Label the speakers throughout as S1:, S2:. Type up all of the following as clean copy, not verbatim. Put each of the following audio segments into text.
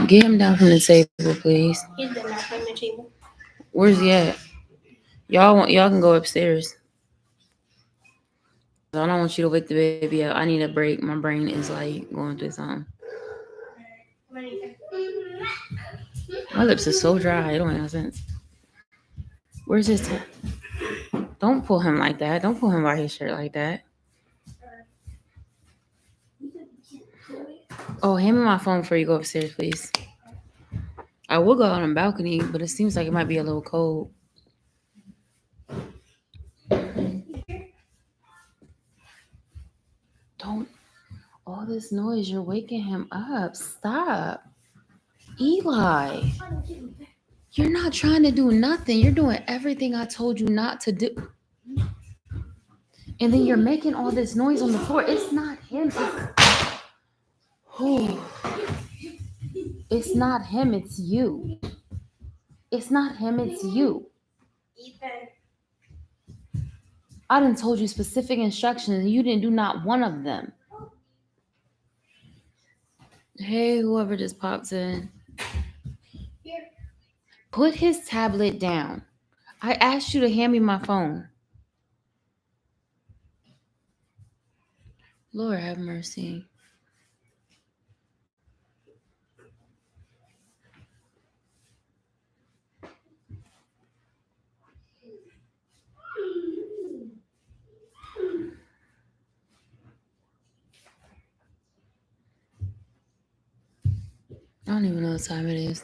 S1: Get him down from the table, please.
S2: He's been not from the table.
S1: Where's he at? Y'all can go upstairs. I don't want you to wake the baby up. I need a break. My brain is like going through something. My lips are so dry. It don't make no sense. Where's his? Don't pull him like that. Don't pull him by his shirt like that. Oh, hand me my phone before you go upstairs, please. I will go out on the balcony, but it seems like it might be a little cold. Don't. All this noise, you're waking him up. Stop. Eli, you're not trying to do nothing. You're doing everything I told you not to do. And then you're making all this noise on the floor. It's not him. It's not him. It's you. It's not him. It's you.
S2: Ethan.
S1: I done told you specific instructions and you didn't do not one of them. Hey, whoever just popped in.
S2: Here.
S1: Put his tablet down. I asked you to hand me my phone. Lord have mercy. I don't even know what time it is.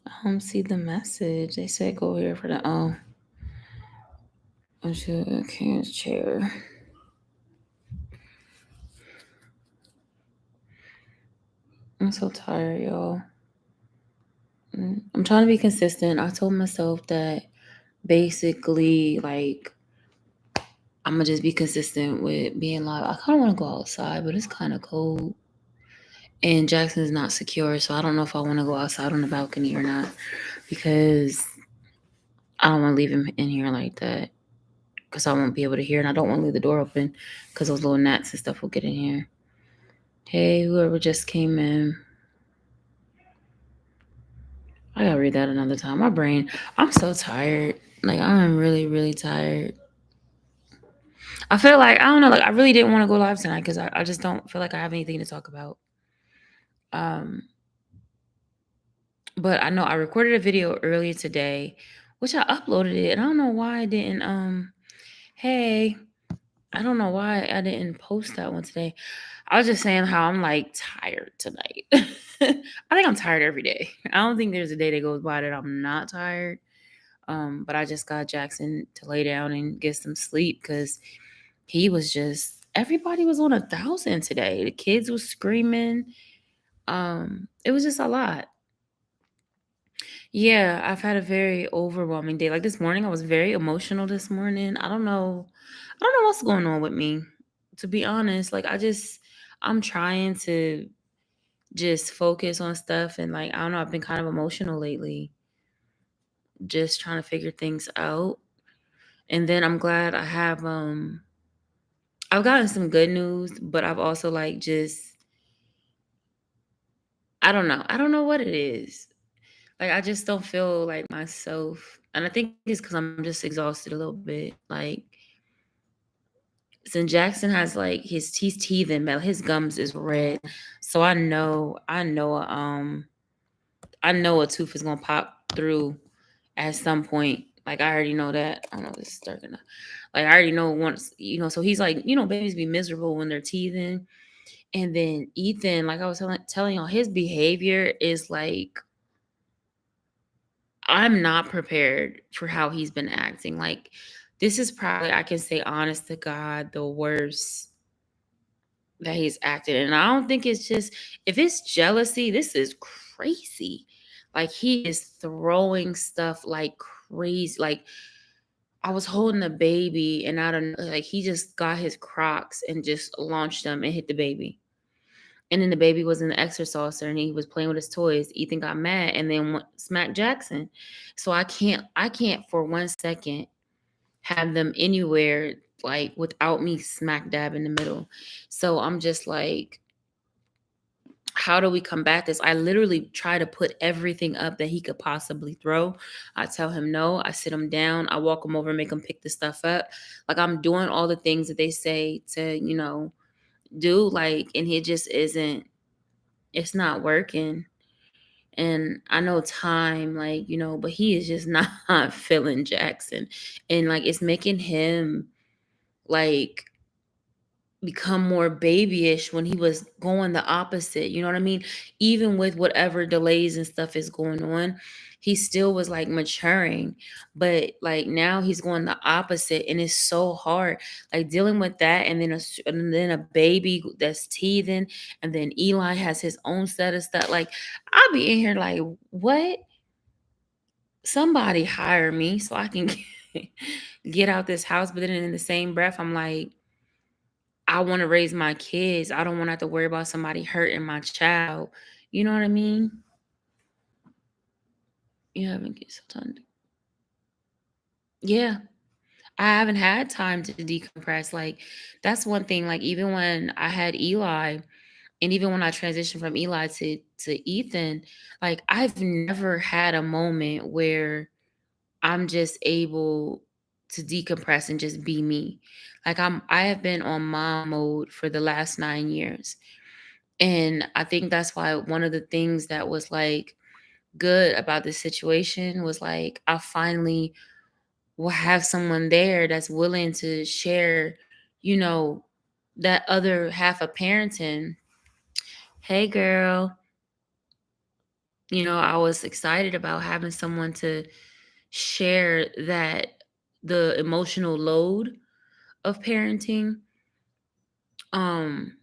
S1: I don't see the message. They said go here for the I'm sure okay, chair. I'm so tired, y'all. I'm trying to be consistent. I told myself that basically, like, I'm gonna just be consistent with being live. I kind of want to go outside, but it's kind of cold. And Jackson's not secure, so I don't know if I want to go outside on the balcony or not because I don't want to leave him in here like that because I won't be able to hear, and I don't want to leave the door open because those little gnats and stuff will get in here. Hey, whoever just came in. I gotta read that another time. My brain, I'm so tired. Like, I'm really, really tired. I feel like, I don't know, like, I really didn't want to go live tonight because I just don't feel like I have anything to talk about. Um, but I know I recorded a video earlier today, which I uploaded it, and I don't know why I didn't, hey, I don't know why I didn't post that one today. I was just saying how I'm like tired tonight. I think I'm tired every day. I don't think there's a day that goes by that I'm not tired. But I just got Jackson to lay down and get some sleep because he was just everybody was on 1,000 today. The kids was screaming. It was just a lot. Yeah, I've had a very overwhelming day. Like this morning, I was very emotional this morning. I don't know what's going on with me. To be honest, like I'm trying to just focus on stuff and like I don't know, I've been kind of emotional lately. Just trying to figure things out. And then I'm glad I've gotten some good news, but I've also like just I don't know. I don't know what it is. Like I just don't feel like myself. And I think it's because I'm just exhausted a little bit. Like since Jackson has like he's teething, but his gums is red. So I know a tooth is gonna pop through at some point. Like I already know that. I don't know if this is dark enough. Like I already know once, so he's like, babies be miserable when they're teething. And then Ethan, like I was telling y'all, his behavior is like I'm not prepared for how he's been acting. Like this is probably I can say honest to God the worst that he's acted. And I don't think it's just if it's jealousy, this is crazy. Like he is throwing stuff like crazy. Like I was holding the baby and I don't like he just got his Crocs and just launched them and hit the baby. And then the baby was in the exerciser and he was playing with his toys. Ethan got mad and then smacked Jackson. So I can't for 1 second have them anywhere like without me smack dab in the middle. So I'm just like, how do we combat this? I literally try to put everything up that he could possibly throw. I tell him no. I sit him down. I walk him over, make him pick the stuff up. Like I'm doing all the things that they say to, do. Like, and it just isn't. It's not working. And I know time, like, but he is just not feeling Jackson. And like it's making him like become more babyish when he was going the opposite. You know what I mean? Even with whatever delays and stuff is going on, he still was like maturing. But like now he's going the opposite, and it's so hard. Like dealing with that, and then a baby that's teething, and then Eli has his own set of stuff. Like I'll be in here like, what? Somebody hire me so I can get out this house. But then in the same breath, I'm like, I want to raise my kids. I don't want to have to worry about somebody hurting my child. You know what I mean? You haven't get some time. Yeah. I haven't had time to decompress. Like that's one thing. Like even when I had Eli and even when I transitioned from Eli to Ethan, like I've never had a moment where I'm just able to decompress and just be me. Like I have been on mom mode for the last 9 years. And I think that's why one of the things that was like good about this situation was like I finally will have someone there that's willing to share, you know, that other half of parenting. Hey girl, I was excited about having someone to share that the emotional load of parenting. Um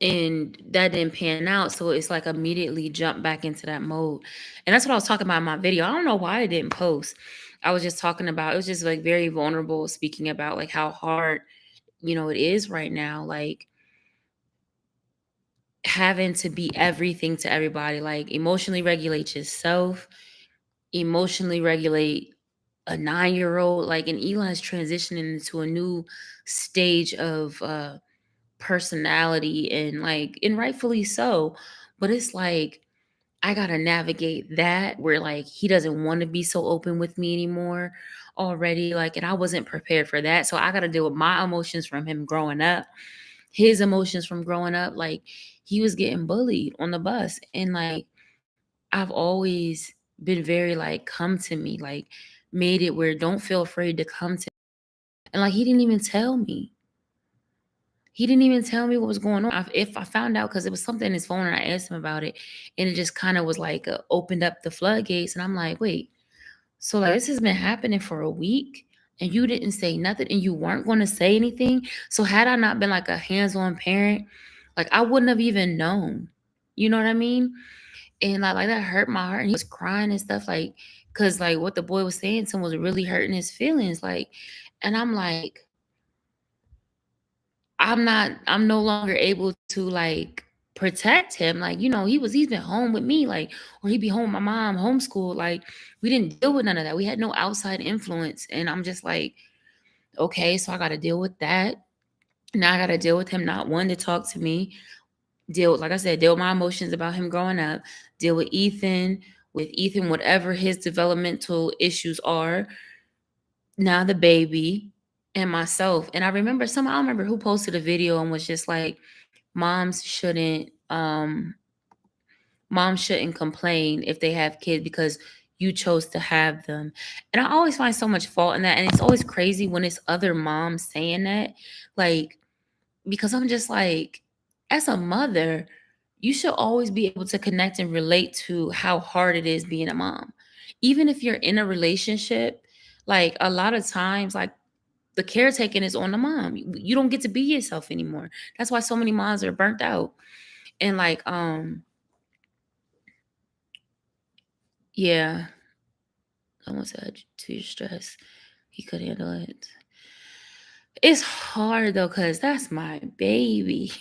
S1: and that didn't pan out, so it's like immediately jump back into that mode. And that's what I was talking about in my video. I don't know why I didn't post. I was just talking about, it was just like very vulnerable, speaking about like how hard it is right now, like having to be everything to everybody, like emotionally regulate yourself, emotionally regulate a 9-year-old, like, and Eli's transitioning into a new stage of personality, and like, and rightfully so. But it's like I gotta navigate that where like he doesn't want to be so open with me anymore already. Like, and I wasn't prepared for that. So I gotta deal with my emotions from him growing up, his emotions from growing up. Like he was getting bullied on the bus. And like I've always been very like, come to me, like made it where don't feel afraid to come to me. And like he didn't even tell me. He didn't even tell me what was going on. If I found out, because it was something in his phone and I asked him about it, and it just kind of was like opened up the floodgates. And I'm like, wait, so like this has been happening for a week and you didn't say nothing and you weren't going to say anything. So had I not been like a hands-on parent, like I wouldn't have even known. You know what I mean? And like that hurt my heart. And he was crying and stuff, like, because like what the boy was saying to him was really hurting his feelings. Like, and I'm like, I'm no longer able to like protect him. Like, he's been home with me, like, or he'd be home with my mom, homeschooled. Like, we didn't deal with none of that. We had no outside influence. And I'm just like, okay, so I gotta deal with that. Now I gotta deal with him not wanting to talk to me. Like I said, deal with my emotions about him growing up, deal with Ethan, whatever his developmental issues are. Now the baby and myself. And I don't remember who posted a video and was just like, moms shouldn't complain if they have kids because you chose to have them. And I always find so much fault in that. And it's always crazy when it's other moms saying that. Like, because I'm just like, as a mother, you should always be able to connect and relate to how hard it is being a mom. Even if you're in a relationship, like a lot of times, like the caretaking is on the mom. You don't get to be yourself anymore. That's why so many moms are burnt out. And like, Yeah, I almost said to your stress. He could handle it. It's hard though, cause that's my baby.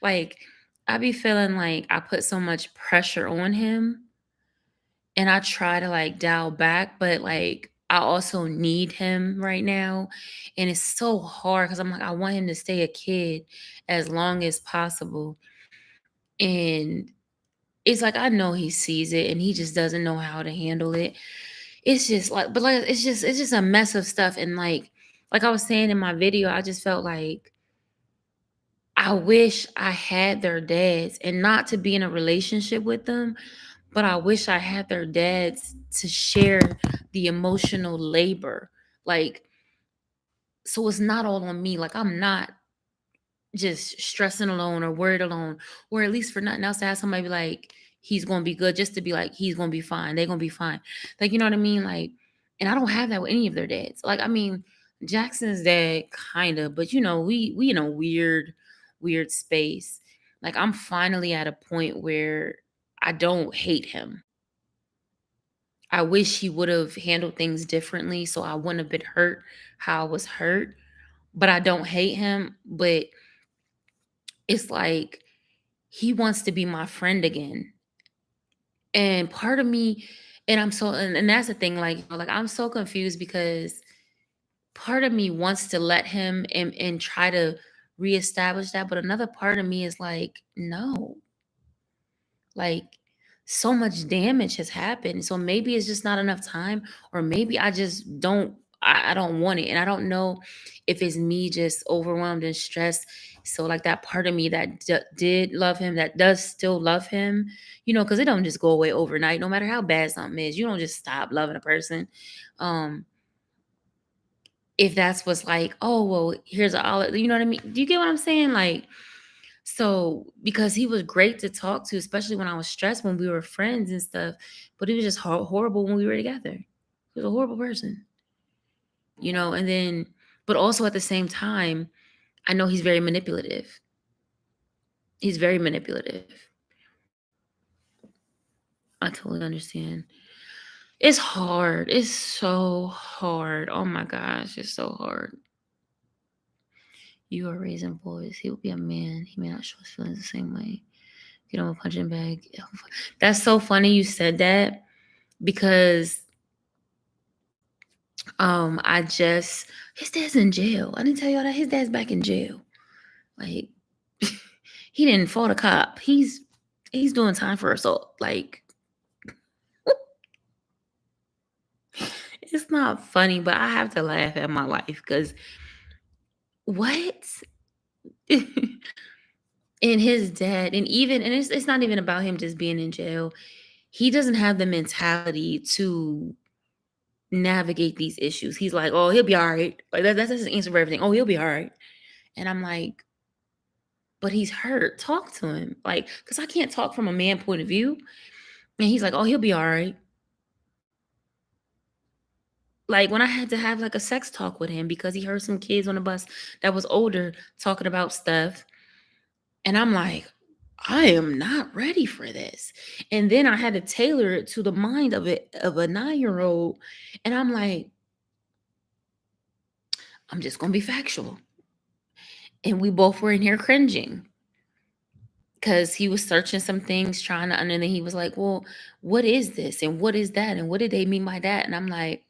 S1: Like, I be feeling like I put so much pressure on him, and I try to like dial back, but like I also need him right now. And it's so hard because I'm like, I want him to stay a kid as long as possible. And it's like I know he sees it and he just doesn't know how to handle it. It's just like, but like it's just a mess of stuff. And like I was saying in my video, I just felt like I wish I had their dads, and not to be in a relationship with them, but I wish I had their dads to share the emotional labor. Like, so it's not all on me. Like, I'm not just stressing alone or worried alone, or at least for nothing else to have somebody be like, he's gonna be good, just to be like, he's gonna be fine, they're gonna be fine. Like, you know what I mean? Like, and I don't have that with any of their dads. Like, I mean, Jackson's dad kind of, but we in a weird space. Like, I'm finally at a point where I don't hate him. I wish he would have handled things differently so I wouldn't have been hurt how I was hurt. But I don't hate him. But it's like he wants to be my friend again. And part of me, and and that's the thing, like, like I'm so confused because part of me wants to let him and try to reestablish that. But another part of me is like, no, like so much damage has happened. So maybe it's just not enough time, or maybe I just I don't want it. And I don't know if it's me just overwhelmed and stressed. So like that part of me that did love him, that does still love him, because it don't just go away overnight. No matter how bad something is, you don't just stop loving a person. Um, if that's what's like, oh well, here's a olive, you know what I mean? Do you get what I'm saying? Like, so, because he was great to talk to, especially when I was stressed when we were friends and stuff, but he was just horrible when we were together. He was a horrible person. And then, but also at the same time, I know he's very manipulative. He's very manipulative. I totally understand. It's hard. It's so hard. Oh my gosh, it's so hard. You are raising boys. He will be a man. He may not show his feelings the same way. You know, a punching bag. That's so funny you said that, because I just his dad's in jail. I didn't tell y'all that his dad's back in jail. Like, he didn't fought a cop. He's doing time for assault. Like, it's not funny, but I have to laugh at my life because what? And his dad, and it's not even about him just being in jail. He doesn't have the mentality to navigate these issues. He's like, oh, he'll be all right. Like that's his answer for everything. Oh, he'll be all right. And I'm like, but he's hurt. Talk to him. Like, because I can't talk from a man point of view. And he's like, oh, he'll be all right. Like, when I had to have like a sex talk with him because he heard some kids on the bus that was older talking about stuff. And I'm like, I am not ready for this. And then I had to tailor it to the mind of a 9-year-old. And I'm like, I'm just gonna be factual. And we both were in here cringing because he was searching some things, trying to, and then he was like, well, what is this? And what is that? And what did they mean by that? And I'm like,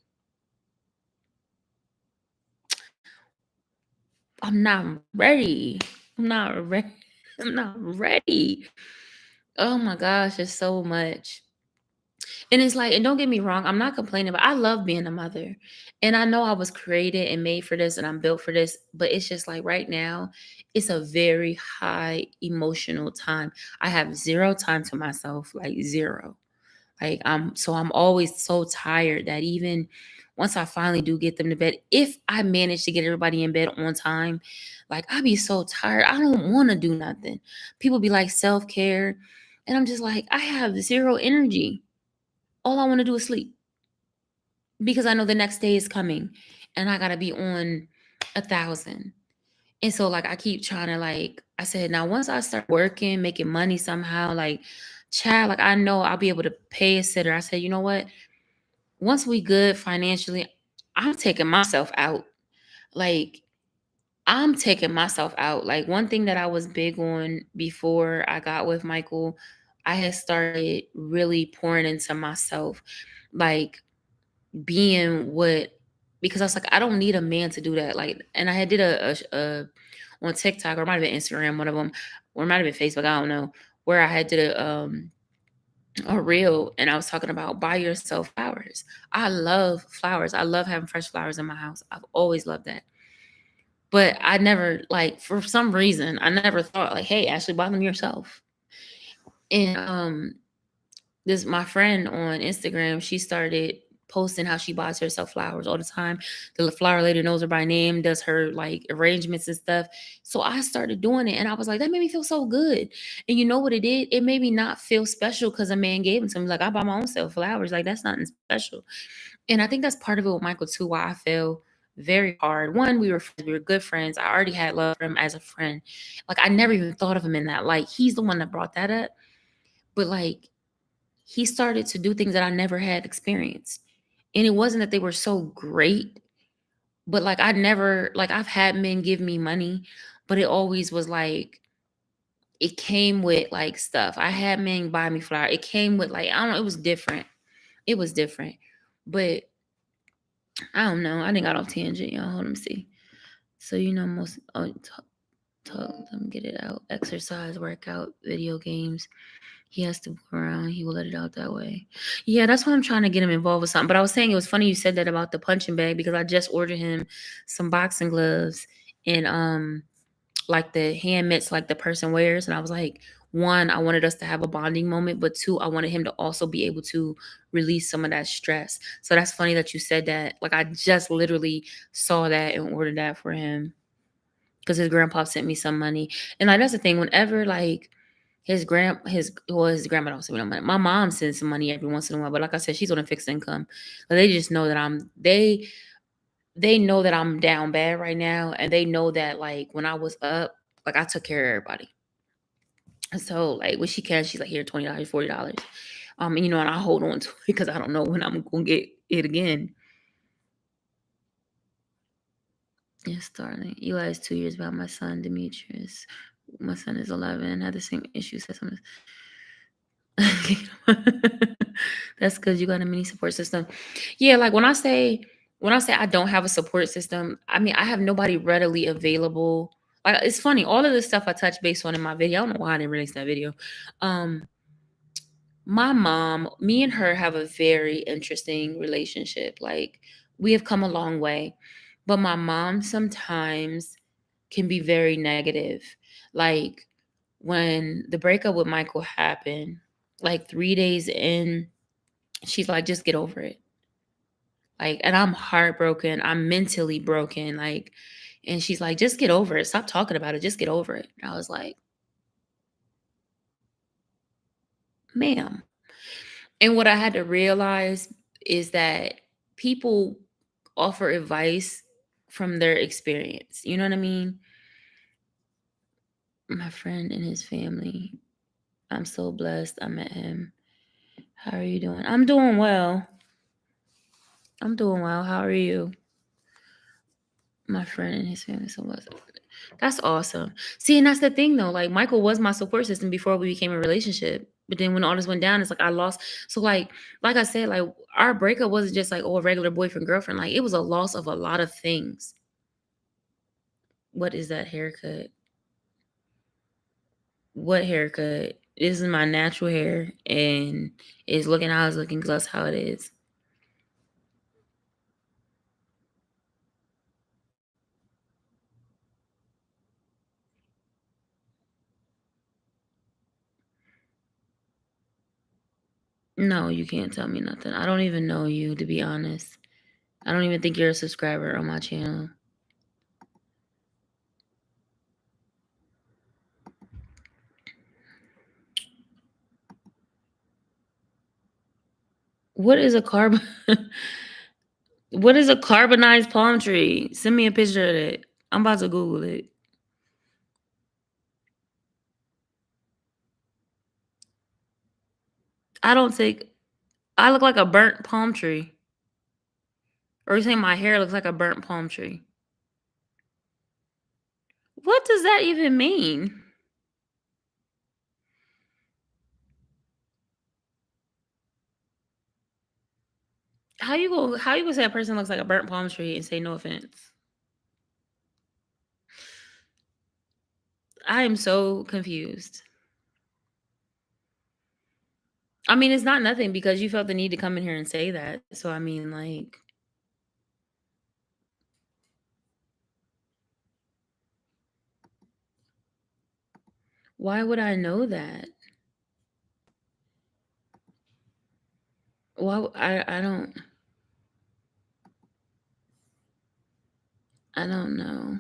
S1: I'm not ready. I'm not ready. I'm not ready. Oh my gosh, it's so much. And it's like, and don't get me wrong, I'm not complaining, but I love being a mother. And I know I was created and made for this and I'm built for this, but it's just like right now, it's a very high emotional time. I have zero time to myself, like zero. Like I'm always so tired that even once I finally do get them to bed, if I manage to get everybody in bed on time, like I be so tired. I don't want to do nothing. People be like self-care. And I'm just like, I have zero energy. All I want to do is sleep because I know the next day is coming and I gotta be on 1,000. And so like I keep trying to, like I said, now once I start working, making money somehow, like child, like I know I'll be able to pay a sitter. I said, you know what? Once we good financially, I'm taking myself out. Like I'm taking myself out. Like one thing that I was big on before I got with Michael, I had started really pouring into myself, like being what, because I was like, I don't need a man to do that. Like, and I had did a on TikTok, or it might have been Instagram, one of them, or it might have been Facebook, I don't know, where I had did a reel, and I was talking about buy yourself flowers. I love flowers. I love having fresh flowers in my house. I've always loved that. But I never, like, for some reason, I never thought like, hey, Ashley, buy them yourself. And this my friend on Instagram, she started posting how she buys herself flowers all the time. The flower lady knows her by name, does her like arrangements and stuff. So I started doing it, and I was like, that made me feel so good. And you know what it did? It made me not feel special because a man gave them to me. Like I buy my own self flowers. Like that's nothing special. And I think that's part of it with Michael too, why I feel very hard. One, we were friends, we were good friends. I already had love for him as a friend. Like I never even thought of him in that. Like he's the one that brought that up. But like he started to do things that I never had experienced. And it wasn't that they were so great, but like I never, like I've had men give me money, but it always was like it came with like stuff. I had men buy me flowers. It came with like, I don't know, it was different. It was different. But I don't know. I didn't got off tangent, y'all. Hold on, see. So you know most let me get it out. Exercise, workout, video games. He has to move around. He will let it out that way. Yeah, that's why I'm trying to get him involved with something. But I was saying it was funny you said that about the punching bag, because I just ordered him some boxing gloves and like the hand mitts like the person wears. And I was like, one, I wanted us to have a bonding moment, but two, I wanted him to also be able to release some of that stress. So that's funny that you said that. Like I just literally saw that and ordered that for him because his grandpa sent me some money. And like that's the thing, whenever like his grandma don't send me no money. My mom sends some money every once in a while, but like I said, she's on a fixed income. But they just know that they know that I'm down bad right now, and they know that like when I was up, like I took care of everybody. And so like when she can, she's like, here, $20, $40. And you know, and I hold on to it because I don't know when I'm gonna get it again. Yes, darling. Eli is 2 years about my son, Demetrius. My son is 11, had the same issues as him. That's because you got a mini support system. Yeah, like when I say I don't have a support system, I mean I have nobody readily available. Like it's funny, all of this stuff I touch base on in my video. I don't know why I didn't release that video. Um, my mom, me and her have a very interesting relationship. Like we have come a long way. But my mom sometimes can be very negative. Like when the breakup with Michael happened, like 3 days in, she's like, just get over it. Like, and I'm heartbroken. I'm mentally broken. Like, and she's like, just get over it. Stop talking about it. Just get over it. And I was like, ma'am. And what I had to realize is that people offer advice from their experience. You know what I mean? My friend and his family. I'm so blessed I met him. How are you doing? I'm doing well. I'm doing well. How are you? My friend and his family so blessed. That's awesome. See, and that's the thing though. Like Michael was my support system before we became a relationship. But then when all this went down, it's like I lost. So like I said, like our breakup wasn't just like, oh, a regular boyfriend girlfriend. Like it was a loss of a lot of things. What is that haircut? What haircut? This is my natural hair, and it's looking how it's looking because that's how it is. No, you can't tell me nothing. I don't even know you, to be honest. I don't even think you're a subscriber on my channel. What is a carbon? What is a carbonized palm tree? Send me a picture of it. I'm about to Google it. I don't think I look like a burnt palm tree. Or you saying my hair looks like a burnt palm tree. What does that even mean? How you gonna say a person looks like a burnt palm tree and say no offense? I am so confused. I mean, it's not nothing because you felt the need to come in here and say that. So I mean, like, why would I know that? I don't know.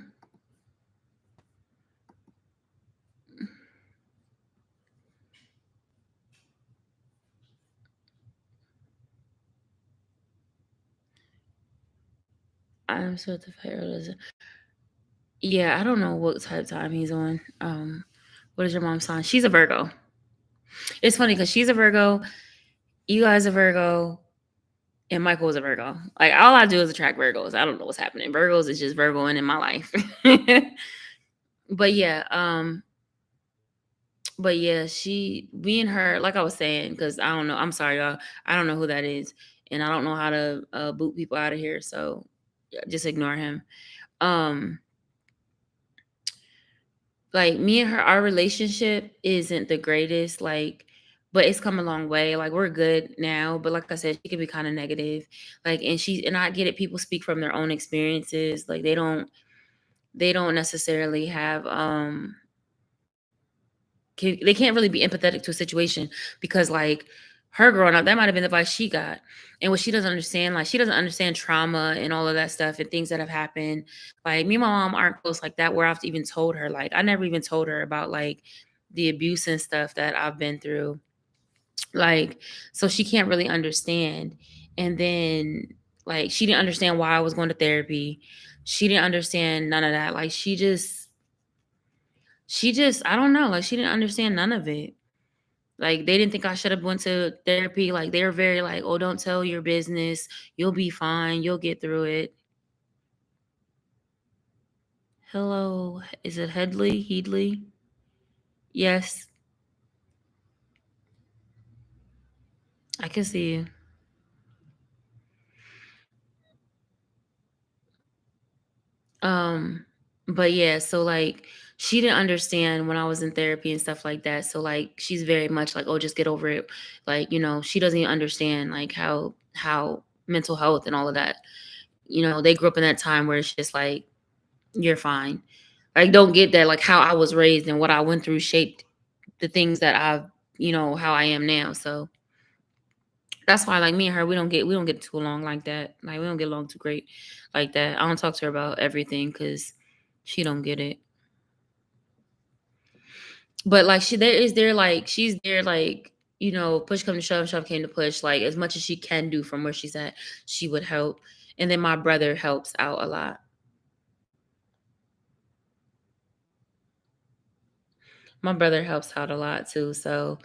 S1: I'm certified. Yeah, I don't know what type of time he's on. What is your mom's sign? She's a Virgo. It's funny because she's a Virgo, Eli's a Virgo, and Michael was a Virgo. Like all I do is attract Virgos. I don't know what's happening. Virgos is just Virgoing in my life. but yeah, um, but yeah, me and her, like I was saying, because I don't know. I'm sorry, y'all. I don't know who that is, and I don't know how to boot people out of here. So yeah, just ignore him. Um, like me and her, our relationship isn't the greatest. Like, but it's come a long way. Like we're good now, but like I said, she can be kind of negative. Like, and I get it. People speak from their own experiences. Like they don't necessarily have they can't really be empathetic to a situation because like her growing up, that might have been the advice she got. And what she doesn't understand, like she doesn't understand trauma and all of that stuff and things that have happened. Like me and my mom aren't close like that where I've even told her, like I never even told her about like the abuse and stuff that I've been through. Like, so she can't really understand. And then like she didn't understand why I was going to therapy. She didn't understand none of that. Like she just I don't know, like she didn't understand none of it. Like they didn't think I should have went to therapy. Like they were very like, "Oh, don't tell your business. You'll be fine. You'll get through it." Hello, is it Headley? Heedley? Yes, I can see you. Um, but yeah, so like she didn't understand when I was in therapy and stuff like that. So like she's very much like, "Oh, just get over it." Like, she doesn't even understand like how mental health and all of that. They grew up in that time where it's just like you're fine. Like, don't get that, like, how I was raised and what I went through shaped the things that how I am now. So that's why, like, me and her, we don't get too along like that. Like, we don't get along too great like that. I don't talk to her about everything because she don't get it. But like, she's there, like, push come to shove, shove came to push. Like, as much as she can do from where she's at, she would help. And then my brother helps out a lot. My brother helps out a lot too. So,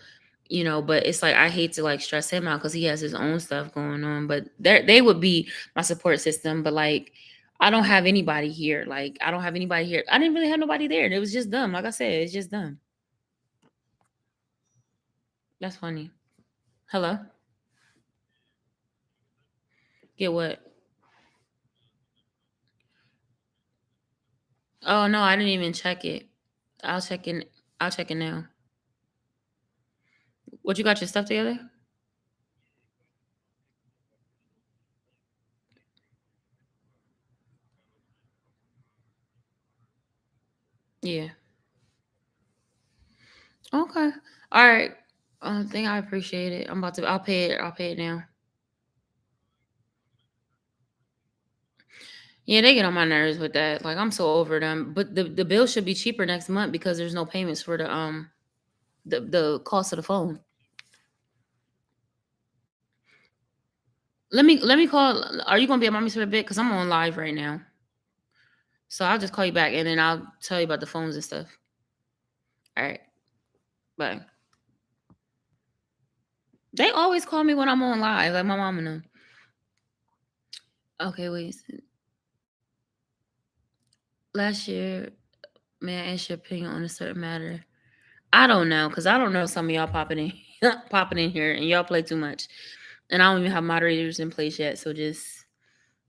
S1: but it's like I hate to like stress him out because he has his own stuff going on. But they would be my support system. But like I don't have anybody here. Like I don't have anybody here. I didn't really have nobody there. And it was just them. Like I said, it's just them. That's funny. Hello? Get what? Oh no, I didn't even check it. I'll check in I'll check it now. What, you got your stuff together? Yeah. Okay. All right. I think I appreciate it. I'll pay it now. Yeah, they get on my nerves with that. Like I'm so over them. But the bill should be cheaper next month because there's no payments for the cost of the phone. Let me call. Are you gonna be at mommy's for a bit? Cause I'm on live right now. So I'll just call you back and then I'll tell you about the phones and stuff. All right. Bye. They always call me when I'm on live, like my mom and them. Okay, wait. Last year, may I ask your opinion on a certain matter? I don't know, cause I don't know some of y'all popping in, popping in here, and y'all play too much, and I don't even have moderators in place yet. So just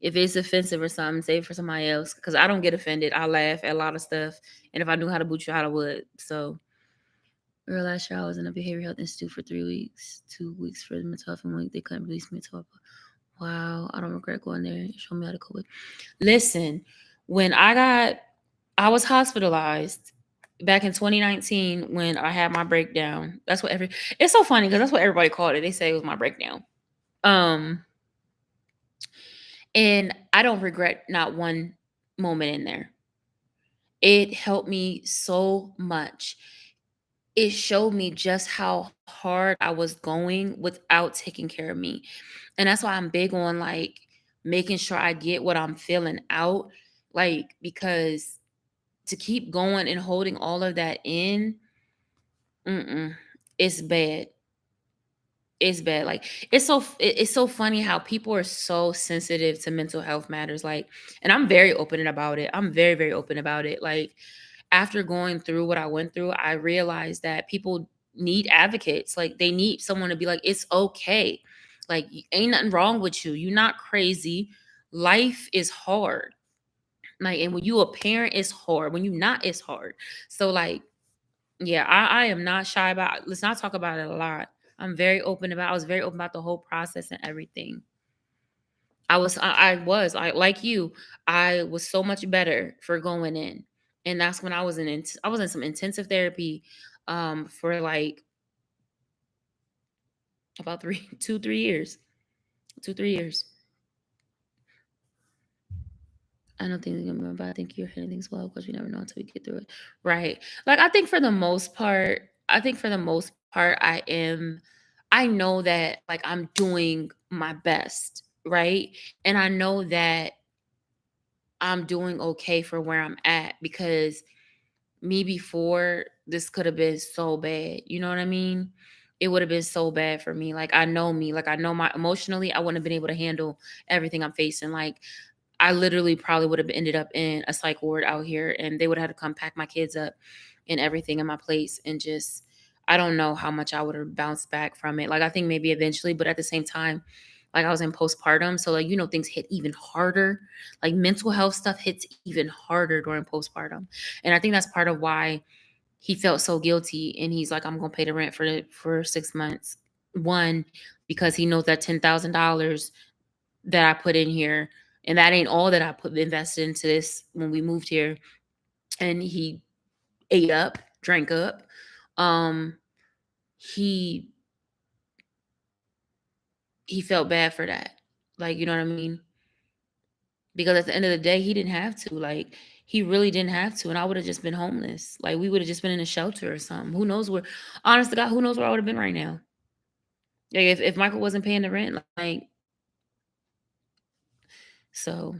S1: if it's offensive or something, say it for somebody else, cause I don't get offended. I laugh at a lot of stuff, and if I knew how to boot you out, I would. So, girl, last year I was in a behavioral health institute for 3 weeks, 2 weeks for the mental health, and 1 week they couldn't release me to. Wow, I don't regret going there. Show me how to cope with. Listen, when I was hospitalized back in 2019 when I had my breakdown. That's what it's so funny because that's what everybody called it. They say it was my breakdown. Um, and I don't regret not one moment in there. It helped me so much. It showed me just how hard I was going without taking care of me. And that's why I'm big on like making sure I get what I'm feeling out. Like, because to keep going and holding all of that in, mm-mm, it's bad. It's bad. Like it's so funny how people are so sensitive to mental health matters. Like, and I'm very open about it. I'm very, very open about it. Like, after going through what I went through, I realized that people need advocates. Like, they need someone to be like, it's okay. Like, ain't nothing wrong with you. You're not crazy. Life is hard. Like, and when you a parent, it's hard. When you not, it's hard. So like, yeah, I am not shy about. Let's not talk about it a lot. I'm very open about. I was very open about the whole process and everything. I like you. I was so much better for going in, and that's when I was in some intensive therapy, for like about 3 years, 3 years. I don't think it's gonna be bad. I think you're hitting things well because we never know until we get through it. Right. Like, I think for the most part, I know that like I'm doing my best, right? And I know that I'm doing okay for where I'm at because me before this could have been so bad. You know what I mean? It would have been so bad for me. Like, I know me, like I know my emotionally, I wouldn't have been able to handle everything I'm facing. Like, I literally probably would have ended up in a psych ward out here, and they would have had to come pack my kids up and everything in my place. And just, I don't know how much I would have bounced back from it. Like, I think maybe eventually, but at the same time, like, I was in postpartum. So, like, things hit even harder. Like, mental health stuff hits even harder during postpartum. And I think that's part of why he felt so guilty. And he's like, I'm going to pay the rent for 6 months. One, because he knows that $10,000 that I put in here, and that ain't all that I put invested into this when we moved here. And he ate up, drank up. Um, he he felt bad for that. Like, you know what I mean? Because at the end of the day, he didn't have to. Like, he really didn't have to. And I would have just been homeless. Like, we would have just been in a shelter or something. Who knows where, honest to God, who knows where I would have been right now? Like, if Michael wasn't paying the rent, like, so,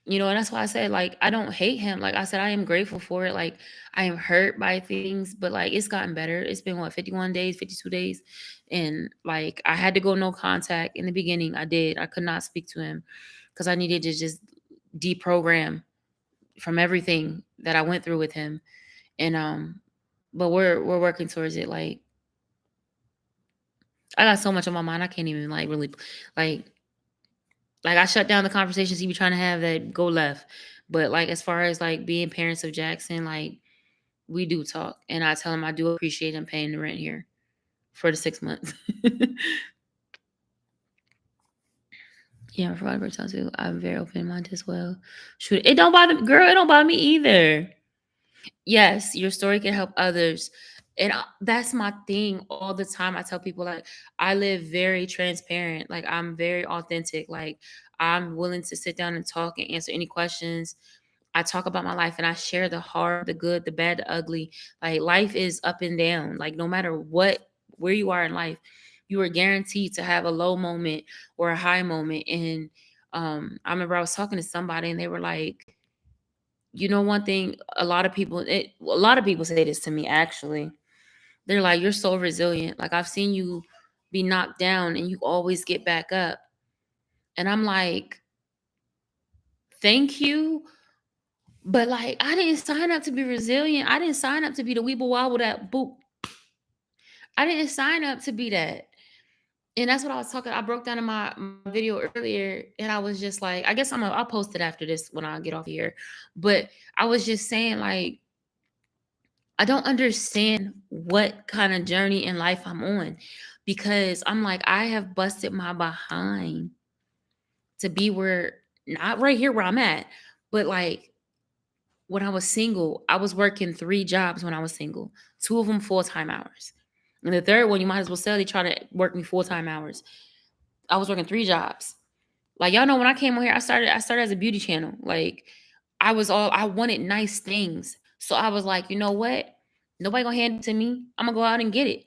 S1: and that's why I said, like, I don't hate him. Like I said, I am grateful for it. Like, I am hurt by things, but like, it's gotten better. It's been what, 51 days, 52 days. And like, I had to go no contact in the beginning. I did. I could not speak to him because I needed to just deprogram from everything that I went through with him. And but we're working towards it. Like, I got so much on my mind. I can't even like really like I shut down the conversations he be trying to have that go left. But like, as far as like being parents of Jackson, like, we do talk, and I tell him I do appreciate him paying the rent here for the 6 months. Yeah, for whatever time too. I'm very open minded as well. Shoot, it don't bother, girl. It don't bother me either. Yes, your story can help others. And that's my thing all the time. I tell people, like, I live very transparent. Like, I'm very authentic. Like, I'm willing to sit down and talk and answer any questions. I talk about my life, and I share the hard, the good, the bad, the ugly. Like, life is up and down. Like, no matter where you are in life, you are guaranteed to have a low moment or a high moment. And I remember I was talking to somebody, and they were like, one thing, a lot of people say this to me, actually. They're like, you're so resilient. Like, I've seen you be knocked down and you always get back up. And I'm like, thank you. But like, I didn't sign up to be resilient. I didn't sign up to be the weeble wobble that boop. I didn't sign up to be that. And that's what I was talking. I broke down in my video earlier, and I was just like, I guess I'll post it after this when I get off here. But I was just saying, like, I don't understand what kind of journey in life I'm on, because I'm like, I have busted my behind to be where, not right here where I'm at, but like when I was single, I was working 3 jobs when I was single, 2 of them full-time hours. And the third one, you might as well say they try to work me full-time hours. I was working 3 jobs. Like, y'all know when I came on here, I started as a beauty channel. Like, I wanted nice things. So I was like, you know what? Nobody gonna hand it to me. I'm gonna go out and get it.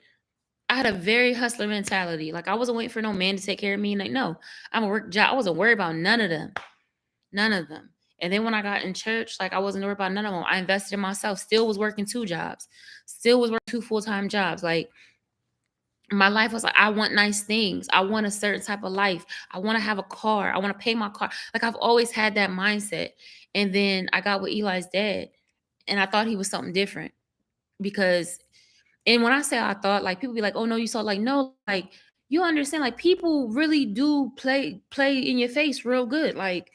S1: I had a very hustler mentality. Like, I wasn't waiting for no man to take care of me. Like, no, I'm a work job. I wasn't worried about none of them. None of them. And then when I got in church, like, I wasn't worried about none of them. I invested in myself. Still was working 2 jobs. Still was working 2 full-time jobs. Like, my life was like, I want nice things. I want a certain type of life. I want to have a car. I want to pay my car. Like, I've always had that mindset. And then I got with Eli's dad, and I thought he was something different. Because, and when I say I thought, like, people be like, oh no, you saw, like, no, like, you understand, like, people really do play in your face real good. Like,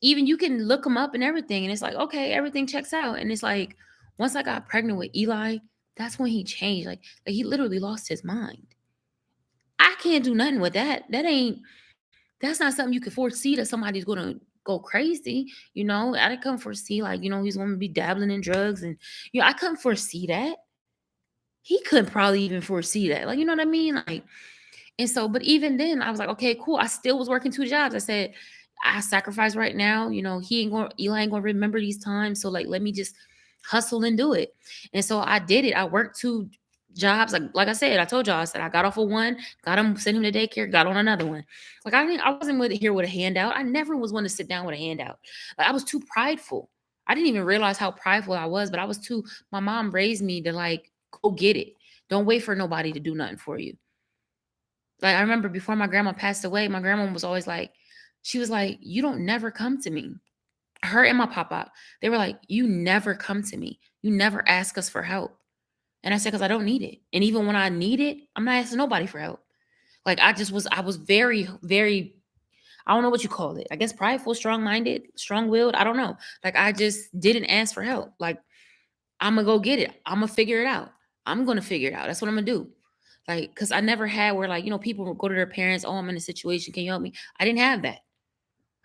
S1: even you can look them up and everything, and it's like, okay, everything checks out. And it's like, once I got pregnant with Eli, that's when he changed. Like he literally lost his mind. I can't do nothing with that. That's not something you can foresee, that somebody's gonna go crazy. I couldn't foresee, like, he's gonna be dabbling in drugs, and I couldn't foresee that. He couldn't probably even foresee that. Like, you know what I mean? Like, and so, but even then, I was like, okay, cool. I still was working 2 jobs. I said, I sacrifice right now. Eli ain't gonna remember these times. So, like, let me just hustle and do it. And so I did it. I worked 2 jobs. Like I said, I told y'all, I said I got off of one, got him, sent him to daycare, got on another one. Like, I wasn't here with a handout. I never was one to sit down with a handout. Like, I was too prideful. I didn't even realize how prideful I was, but I was too. My mom raised me to, like, go get it. Don't wait for nobody to do nothing for you. Like, I remember before my grandma passed away, my grandma was always like, she was like, you don't never come to me. Her and my papa, they were like, you never come to me. You never ask us for help. And I said, because I don't need it. And even when I need it, I'm not asking nobody for help. Like, I was very, very, I don't know what you call it. I guess prideful, strong-minded, strong-willed. I don't know. Like, I just didn't ask for help. Like, I'm going to go get it. I'm going to figure it out. I'm going to figure it out. That's what I'm going to do. Like, because I never had where, like, people would go to their parents, oh, I'm in a situation, can you help me? I didn't have that.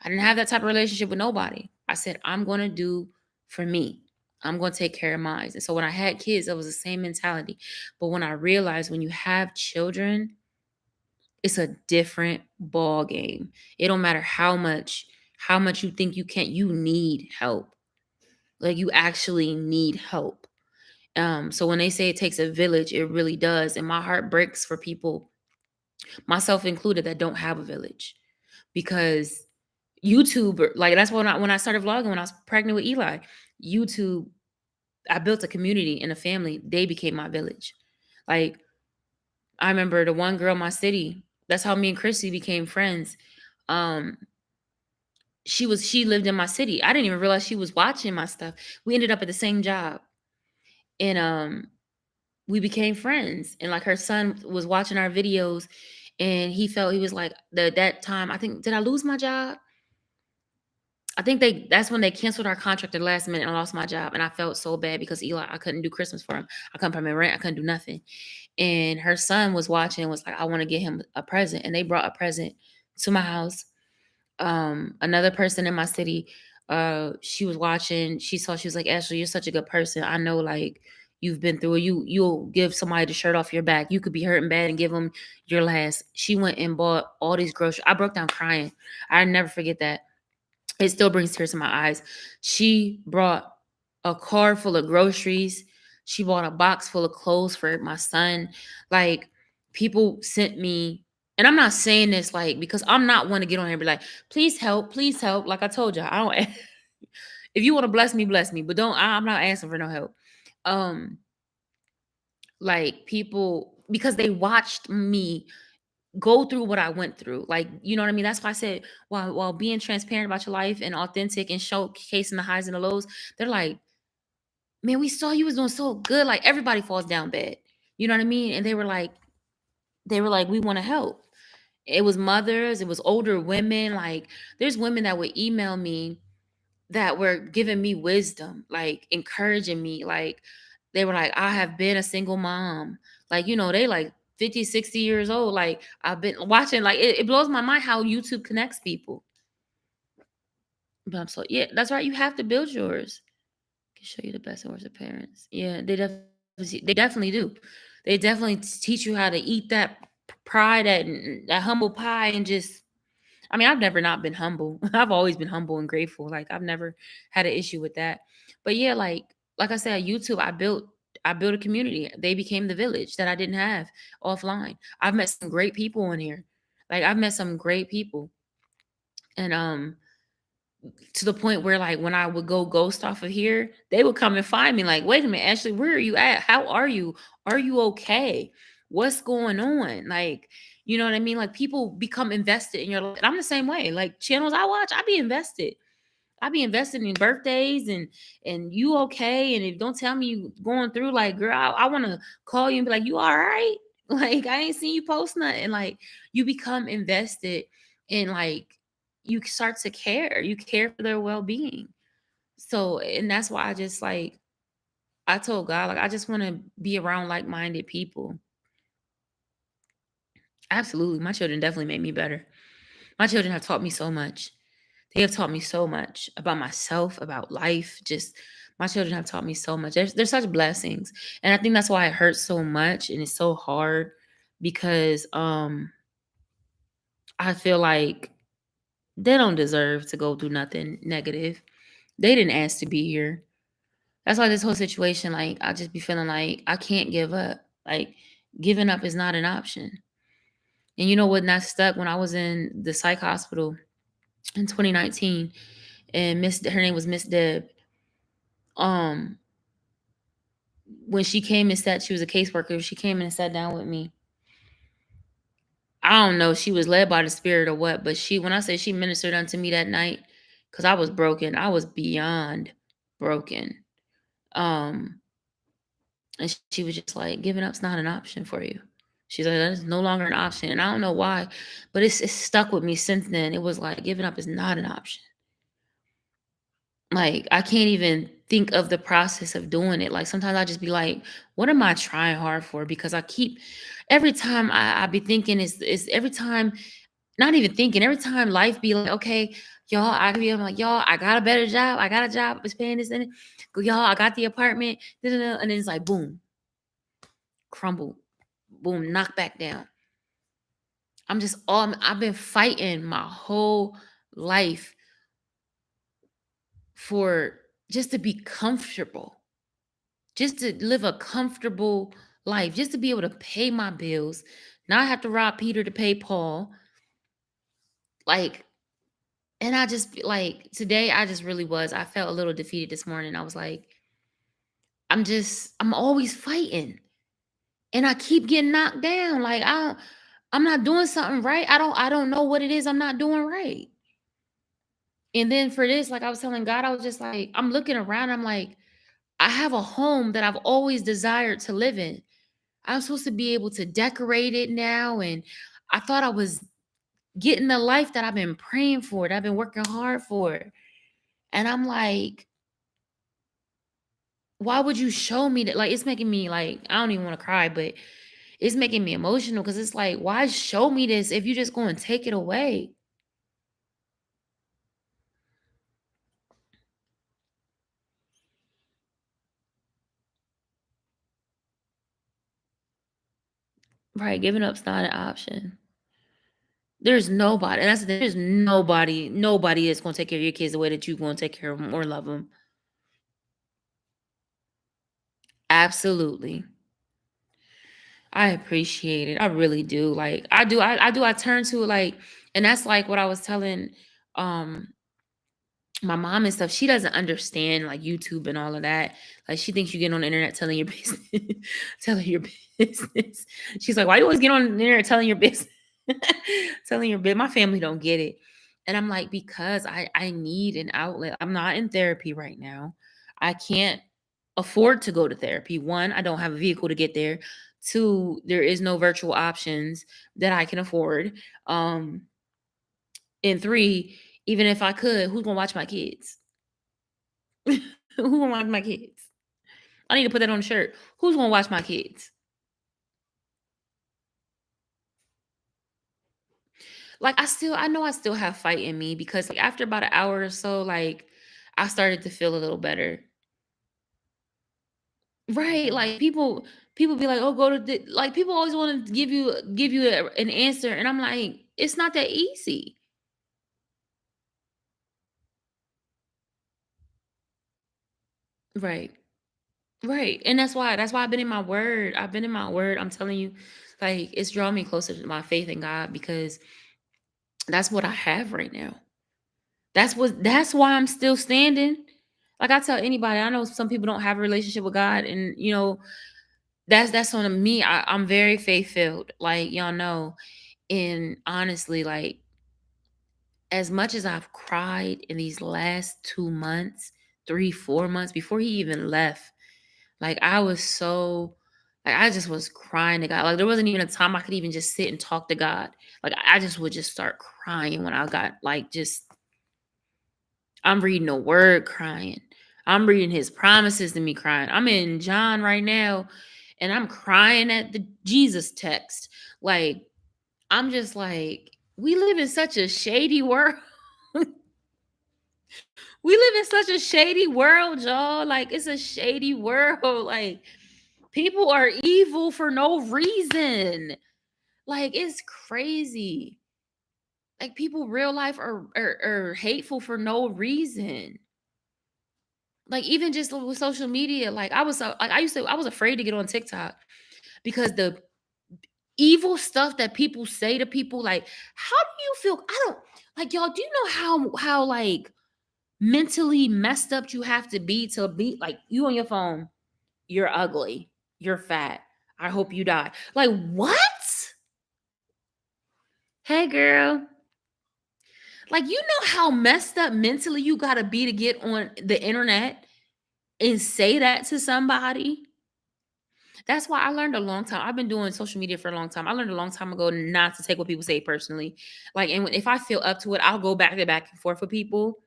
S1: I didn't have that type of relationship with nobody. I said, I'm going to do for me. I'm going to take care of mine. And so when I had kids, it was the same mentality. But when I realized when you have children, it's a different ball game. It don't matter how much you think you can't, you need help. Like, you actually need help. So when they say it takes a village, it really does. And my heart breaks for people, myself included, that don't have a village. Because YouTube, like, that's when I started vlogging, when I was pregnant with Eli. YouTube, I built a community and a family. They became my village. Like, I remember the one girl in my city. That's how me and Chrissy became friends. Um, she lived in my city. I didn't even realize she was watching my stuff. We ended up at the same job, and we became friends. And like, her son was watching our videos, and he was like, that time, I think, did I lose my job? I think that's when they canceled our contract at the last minute, and I lost my job. And I felt so bad because Eli, I couldn't do Christmas for him. I couldn't pay my rent. I couldn't do nothing. And her son was watching and was like, I want to get him a present. And they brought a present to my house. Another person in my city, she was watching. She saw, she was like, Ashley, you're such a good person. I know, like, you've been through it. You'll give somebody the shirt off your back. You could be hurting bad and give them your last. She went and bought all these groceries. I broke down crying. I never forget that. It still brings tears to my eyes. She brought a car full of groceries. She bought a box full of clothes for my son. Like, people sent me, and I'm not saying this, like, because I'm not one to get on here and be like, please help, please help. Like I told y'all, I don't. If you want to bless me, bless me, but don't. I'm not asking for no help. Like, people, because they watched me go through what I went through. Like, you know what I mean? That's why I said, while being transparent about your life and authentic and showcasing the highs and the lows, they're like, man, we saw you was doing so good. Like everybody falls down bad. You know what I mean? And they were like, we want to help. It was mothers, it was older women. Like there's women that would email me that were giving me wisdom, like encouraging me. Like they were like, I have been a single mom. Like, they like 50, 60 years old. Like I've been watching, like it blows my mind how YouTube connects people. But I'm so, yeah, that's right. You have to build yours. Can show you the best and worst of parents. Yeah, they definitely do. They definitely teach you how to eat that pride, that humble pie, and just. I mean, I've never not been humble. I've always been humble and grateful. Like I've never had an issue with that. But yeah, like I said, YouTube, I built a community. They became the village that I didn't have offline. I've met some great people in here. Like I've met some great people. And to the point where like when I would go ghost off of here, they would come and find me like, wait a minute, Ashley, where are you at? How are you? Are you okay? What's going on? Like, you know what I mean? Like people become invested in your life. And I'm the same way. Like channels I watch, I be invested. I be invested in birthdays and you okay. And if don't tell me you going through, like, girl, I want to call you and be like, you all right? Like I ain't seen you post nothing. Like you become invested in like you start to care. You care for their well-being. So, and that's why I just like I told God, like, I just want to be around like-minded people. Absolutely. My children definitely made me better. My children have taught me so much. They have taught me so much about myself, about life. Just my children have taught me so much. They're such blessings. And I think that's why it hurts so much and it's so hard because I feel like they don't deserve to go through nothing negative. They didn't ask to be here. That's why this whole situation, like, I just be feeling like I can't give up. Like, giving up is not an option. And you know what? Not stuck when I was in the psych hospital in 2019, and her name was Miss Deb. Um, when she came and sat, she was a caseworker. She came in and sat down with me. I don't know, she was led by the spirit or what, but when I say she ministered unto me that night, because I was broken, I was beyond broken. Um, And she was just like, giving up's not an option for you. She's like, that's no longer an option. And I don't know why, but it's stuck with me since then. It was like, giving up is not an option. Like, I can't even think of the process of doing it. Like, sometimes I just be like, what am I trying hard for? Because every time I be thinking, is every time, not even thinking, every time life be like, okay, y'all, I'm like, y'all, I got a better job. I got a job. It's paying this and it. Y'all, I got the apartment. And then it's like, boom, crumble, boom, knock back down. I've been fighting my whole life for just to be comfortable, just to live a comfortable life, just to be able to pay my bills, not have to rob Peter to pay Paul. Like, and I just like today, I just really I felt a little defeated this morning. I was like, I'm always fighting and I keep getting knocked down. Like, I'm not doing something right. I don't know what it is I'm not doing right. And then for this, like I was telling God, I was just like, I'm looking around, I'm like, I have a home that I've always desired to live in. I'm supposed to be able to decorate it now. And I thought I was getting the life that I've been praying for, that I've been working hard for. And I'm like, why would you show me that? Like, it's making me like, I don't even want to cry, but it's making me emotional because it's like, why show me this if you just go and take it away? Right, giving up's not an option. There's nobody, and that's the thing, there's nobody is gonna take care of your kids the way that you gonna take care of them or love them. Absolutely. I appreciate it. I really do. Like I do. I turn to it like, and that's like what I was telling um my mom and stuff. She doesn't understand like YouTube and all of that. Like she thinks you get on the internet telling your business, telling your business. She's like, why you always get on the internet telling your business? Telling your bit, my family don't get it. And I'm like, because I need an outlet. I'm not in therapy right now. I can't afford to go to therapy. One, I don't have a vehicle to get there. Two, there is no virtual options that I can afford. Um, and three, even if I could, who's gonna watch my kids? Who's gonna watch my kids? I need to put that on a shirt. Who's gonna watch my kids? Like I know I still have fight in me because like after about an hour or so, like I started to feel a little better. Right. Like people be like, oh, go to like people always want to give you an answer. And I'm like, it's not that easy. Right. Right. And that's why I've been in my word. I've been in my word. I'm telling you, like it's drawing me closer to my faith in God because that's what I have right now. That's why I'm still standing. Like I tell anybody, I know some people don't have a relationship with God, and that's on me. I'm very faith filled, like y'all know. And honestly, like as much as I've cried in these last 2 months, 3, 4 months before he even left, like I was so like I just was crying to God. Like there wasn't even a time I could even just sit and talk to God. Like I just would just start crying when I got like just I'm reading a word crying. I'm reading his promises to me crying. I'm in John right now and I'm crying at the Jesus text. Like, I'm just like, we live in such a shady world. We live in such a shady world, y'all. Like, it's a shady world. Like, people are evil for no reason. Like, it's crazy. Like, people real life are hateful for no reason. Like even just with social media, like I was afraid to get on TikTok because the evil stuff that people say to people, like, how do you feel? I don't like y'all, do you know how like mentally messed up you have to be like you on your phone, you're ugly, you're fat, I hope you die. Like what? Hey girl. Like you know how messed up mentally you gotta be to get on the internet and say that to somebody? That's why I learned a long time. I've been doing social media for a long time. I learned a long time ago not to take what people say personally. Like, and if I feel up to it, I'll go back and forth with people.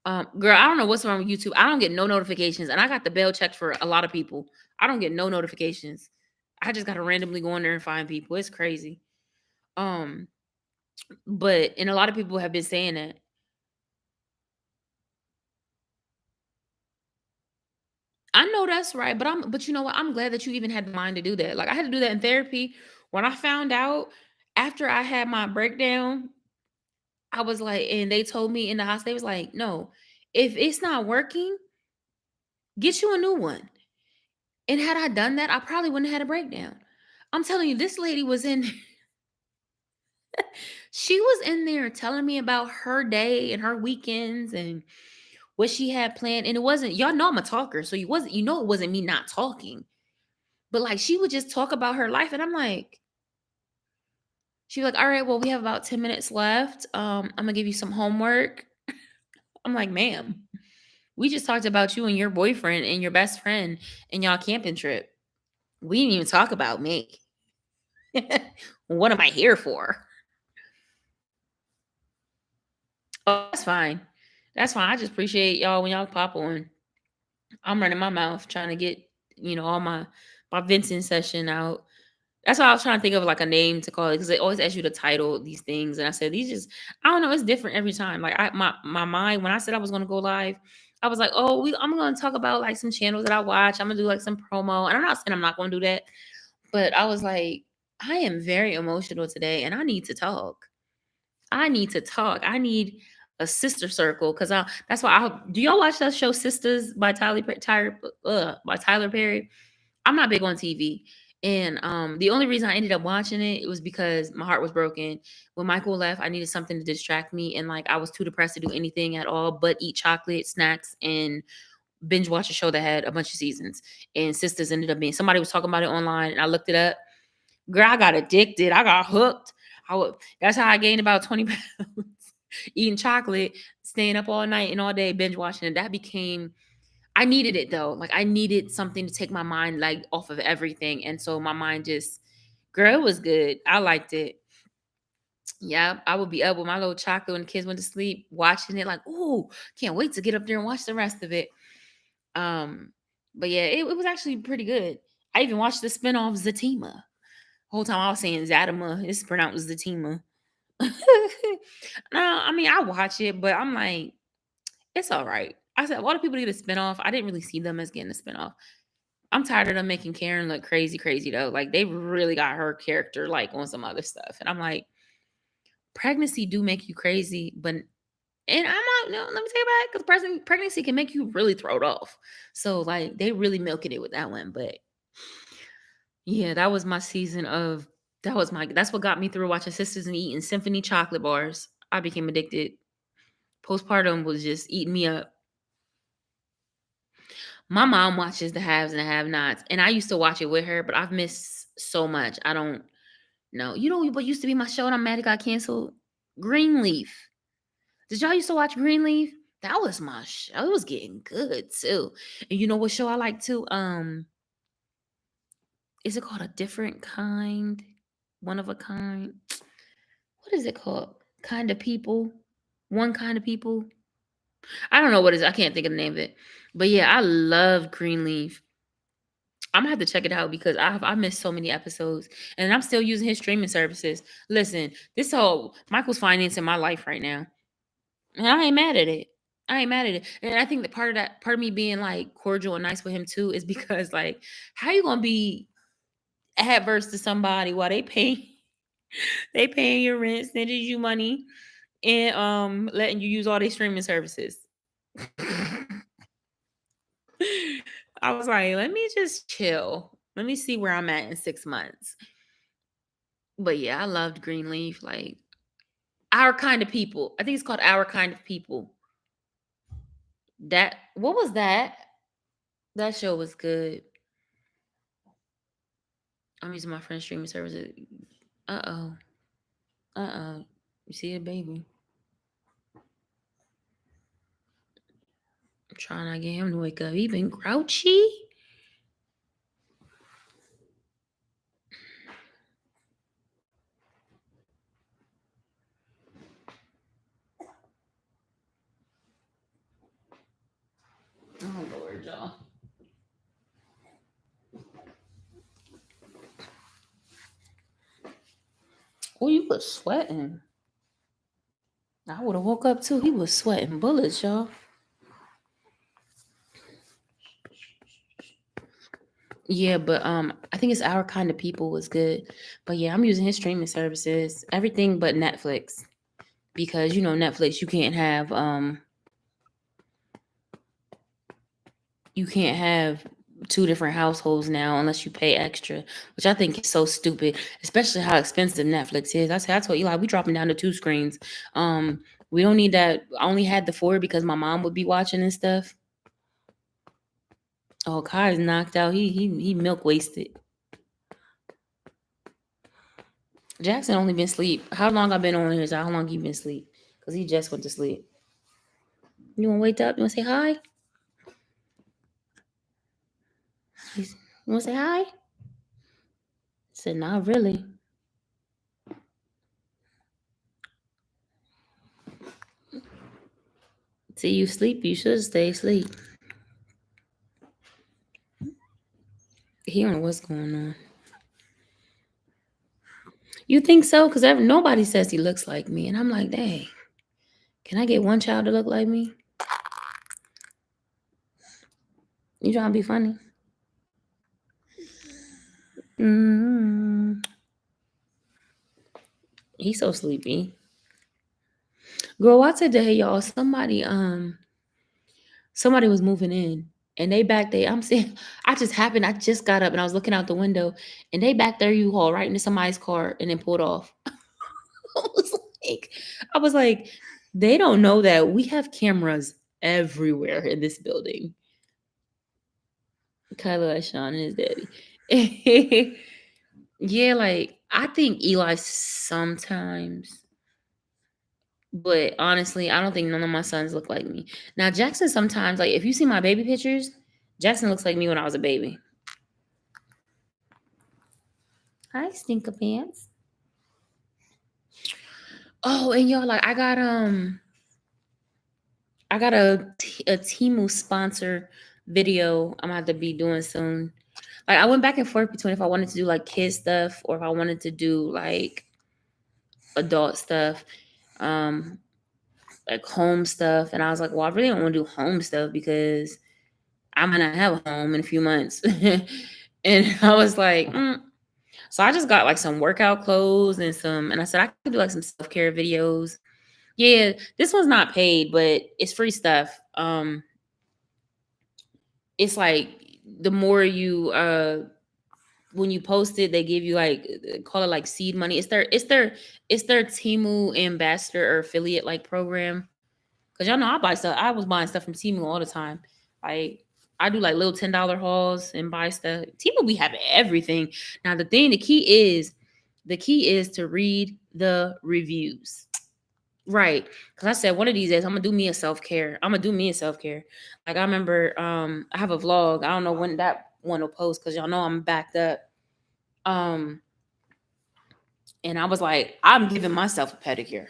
S1: Girl, I don't know what's wrong with YouTube. I don't get no notifications, and I got the bell checked for a lot of people. I don't get no notifications. I just gotta randomly go in there and find people. It's crazy. Um, but and a lot of people have been saying that. I know that's right, but you know what? I'm glad that you even had the mind to do that. Like I had to do that in therapy. When I found out after I had my breakdown, I was like, and they told me in the hospital, they was like, no, if it's not working, get you a new one. And had I done that, I probably wouldn't have had a breakdown. I'm telling you, this lady was in, she was in there telling me about her day and her weekends and what she had planned. And it wasn't, y'all know I'm a talker. So it wasn't me not talking. But like she would just talk about her life. And I'm like, she was like, all right, well, we have about 10 minutes left. I'm gonna give you some homework. I'm like, ma'am, we just talked about you and your boyfriend and your best friend and y'all camping trip. We didn't even talk about me. What am I here for? Oh, that's fine. That's fine. I just appreciate y'all when y'all pop on. I'm running my mouth trying to get, all my venting session out. That's why I was trying to think of like a name to call it because they always ask you to title these things. And I said, these just, I don't know, it's different every time. Like my mind, when I said I was gonna go live, I was like, oh, I'm gonna talk about like some channels that I watch. I'm gonna do like some promo. And I'm not saying I'm not gonna do that, but I was like, I am very emotional today and I need to talk. I need to talk. I need a sister circle because that's why I do y'all watch that show Sisters by Tyler Perry? I'm not big on TV. And the only reason I ended up watching it was because my heart was broken. When Michael left, I needed something to distract me. And like I was too depressed to do anything at all but eat chocolate, snacks, and binge watch a show that had a bunch of seasons. And Sisters ended up being somebody was talking about it online and I looked it up. Girl, I got addicted. I got hooked. That's how I gained about 20 pounds. Eating chocolate, staying up all night and all day, binge watching it. That became I needed it though. Like I needed something to take my mind like off of everything. And so my mind just girl, it was good. I liked it. Yeah, I would be up with my little chocolate when the kids went to sleep, watching it like, ooh, can't wait to get up there and watch the rest of it. Um, but yeah, it was actually pretty good. I even watched the spinoff Zatima. Whole time I was saying Zatima, it's pronounced Zatima. No, I mean I watch it, but I'm like, it's all right. I said, a lot of people get a spinoff. I didn't really see them as getting a spinoff. I'm tired of them making Karen look crazy, crazy though. Like they really got her character like on some other stuff, and I'm like, pregnancy do make you crazy, but and I'm not. No, let me take it back because pregnancy can make you really throw it off. So like they really milking it with that one, but yeah, that was my season of. That's what got me through watching Sisters and eating Symphony chocolate bars. I became addicted. Postpartum was just eating me up. My mom watches the haves and the have-nots, and I used to watch it with her, but I've missed so much. I don't know. You know what used to be my show and I'm mad it got canceled? Greenleaf. Did y'all used to watch Greenleaf? That was my show. It was getting good too. And you know what show I like too? Is it called A Different Kind? One of a Kind? What is it called? Kind of People? One Kind of People? I don't know what it is. I can't think of the name of it. But yeah, I love Greenleaf. I'm gonna have to check it out because I missed so many episodes, and I'm still using his streaming services. Listen, this whole Michael's financing my life right now, and I ain't mad at it. I ain't mad at it, and I think that part of me being like cordial and nice with him too, is because like, how you gonna be adverse to somebody while they paying your rent, sending you money, and letting you use all their streaming services. I was like, let me just chill. Let me see where I'm at in 6 months. But yeah, I loved Greenleaf. Like Our Kind of People. I think it's called Our Kind of People. That what was that? That show was good. I'm using my friend's streaming services. Uh oh. Uh-oh. You see a baby. I'm trying to get him to wake up. He been grouchy. Oh Lord, y'all. Oh, you was sweating. I would have woke up too. He was sweating bullets, y'all. Yeah, but I think it's Our Kind of People was good. But yeah, I'm using his streaming services, everything but Netflix. Because Netflix, you can't have two different households now unless you pay extra, which I think is so stupid, especially how expensive Netflix is. I told Eli we dropping down to two screens. We don't need that. I only had the four because my mom would be watching and stuff. Oh, Kai's knocked out. He milk wasted. Jackson only been asleep. How long I been on here? How long he been asleep? Because he just went to sleep. You want to wake up? You want to say hi? You want to say hi? I said, not really. See, you sleep. You should stay asleep. He don't know what's going on. You think so? Because nobody says he looks like me. And I'm like, dang, can I get one child to look like me? You trying to be funny? Mm-hmm. He's so sleepy. Girl, why today, y'all? Somebody was moving in. And they back there. I'm saying, I just got up and I was looking out the window, and they back there U-Haul right into somebody's car and then pulled off. I was like, they don't know that we have cameras everywhere in this building. Kylo, Sean, and his daddy. Yeah, like I think Eli sometimes, but honestly, I don't think none of my sons look like me. Now Jackson sometimes, like if you see my baby pictures, Jackson looks like me when I was a baby. Hi, stinker pants. Oh, and y'all, like I got a Timu sponsor video I'm gonna have to be doing soon. Like I went back and forth between if I wanted to do like kid stuff or if I wanted to do like adult stuff, um, like home stuff. And I was like, well, I really don't want to do home stuff because I'm gonna have a home in a few months. And I was like, so I just got like some workout clothes and and I said I could do like some self care videos. Yeah, this one's not paid, but it's free stuff. It's like the more you when you post it, they give you like call it like seed money. It's their Timu ambassador or affiliate like program. Cause y'all know I buy stuff. I was buying stuff from Timu all the time. Like I do like little $10 hauls and buy stuff. Timu be having everything. Now the key is to read the reviews. Right. Cause I said one of these days I'm gonna do me a self-care. I'm gonna do me a self-care. Like I remember I have a vlog. I don't know when that one will post because y'all know I'm backed up. Um and I was like, I'm giving myself a pedicure.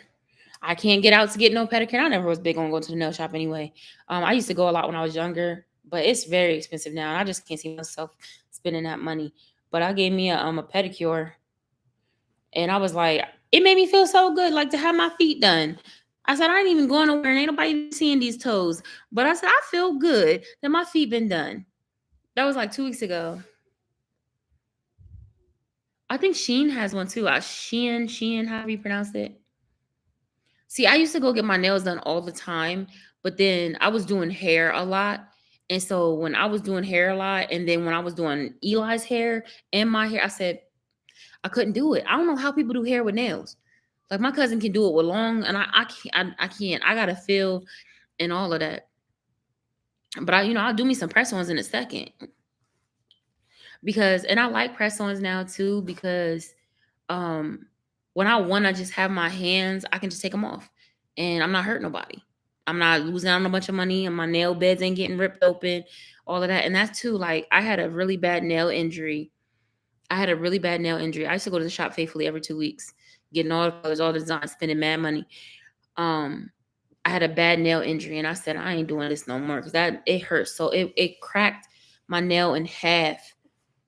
S1: I can't get out to get no pedicure. I never was big on going to the nail shop anyway. I used to go a lot when I was younger, but it's very expensive now. And I just can't see myself spending that money. But I gave me a pedicure, and I was like, it made me feel so good, like to have my feet done. I said I ain't even going nowhere, and ain't nobody even seeing these toes. But I said I feel good that my feet been done. That was like 2 weeks ago. I think Sheen has one too. Shein, however you pronounce it. See, I used to go get my nails done all the time, but then I was doing hair a lot. And so when I was doing hair a lot, and then when I was doing Eli's hair and my hair, I said I couldn't do it. I don't know how people do hair with nails. Like my cousin can do it with long, and I can't. I can't. I gotta feel and all of that. But I'll do me some press ons in a second because, and I like press ons now too because um when I want to just have my hands, I can just take them off and I'm not hurting nobody. I'm not losing out on a bunch of money and my nail beds ain't getting ripped open, all of that. And that's too, like I had a really bad nail injury. I used to go to the shop faithfully every 2 weeks, getting all the colors, all the designs, spending mad money. Um, I had a bad nail injury and I said, I ain't doing this no more because that it hurts. So it cracked my nail in half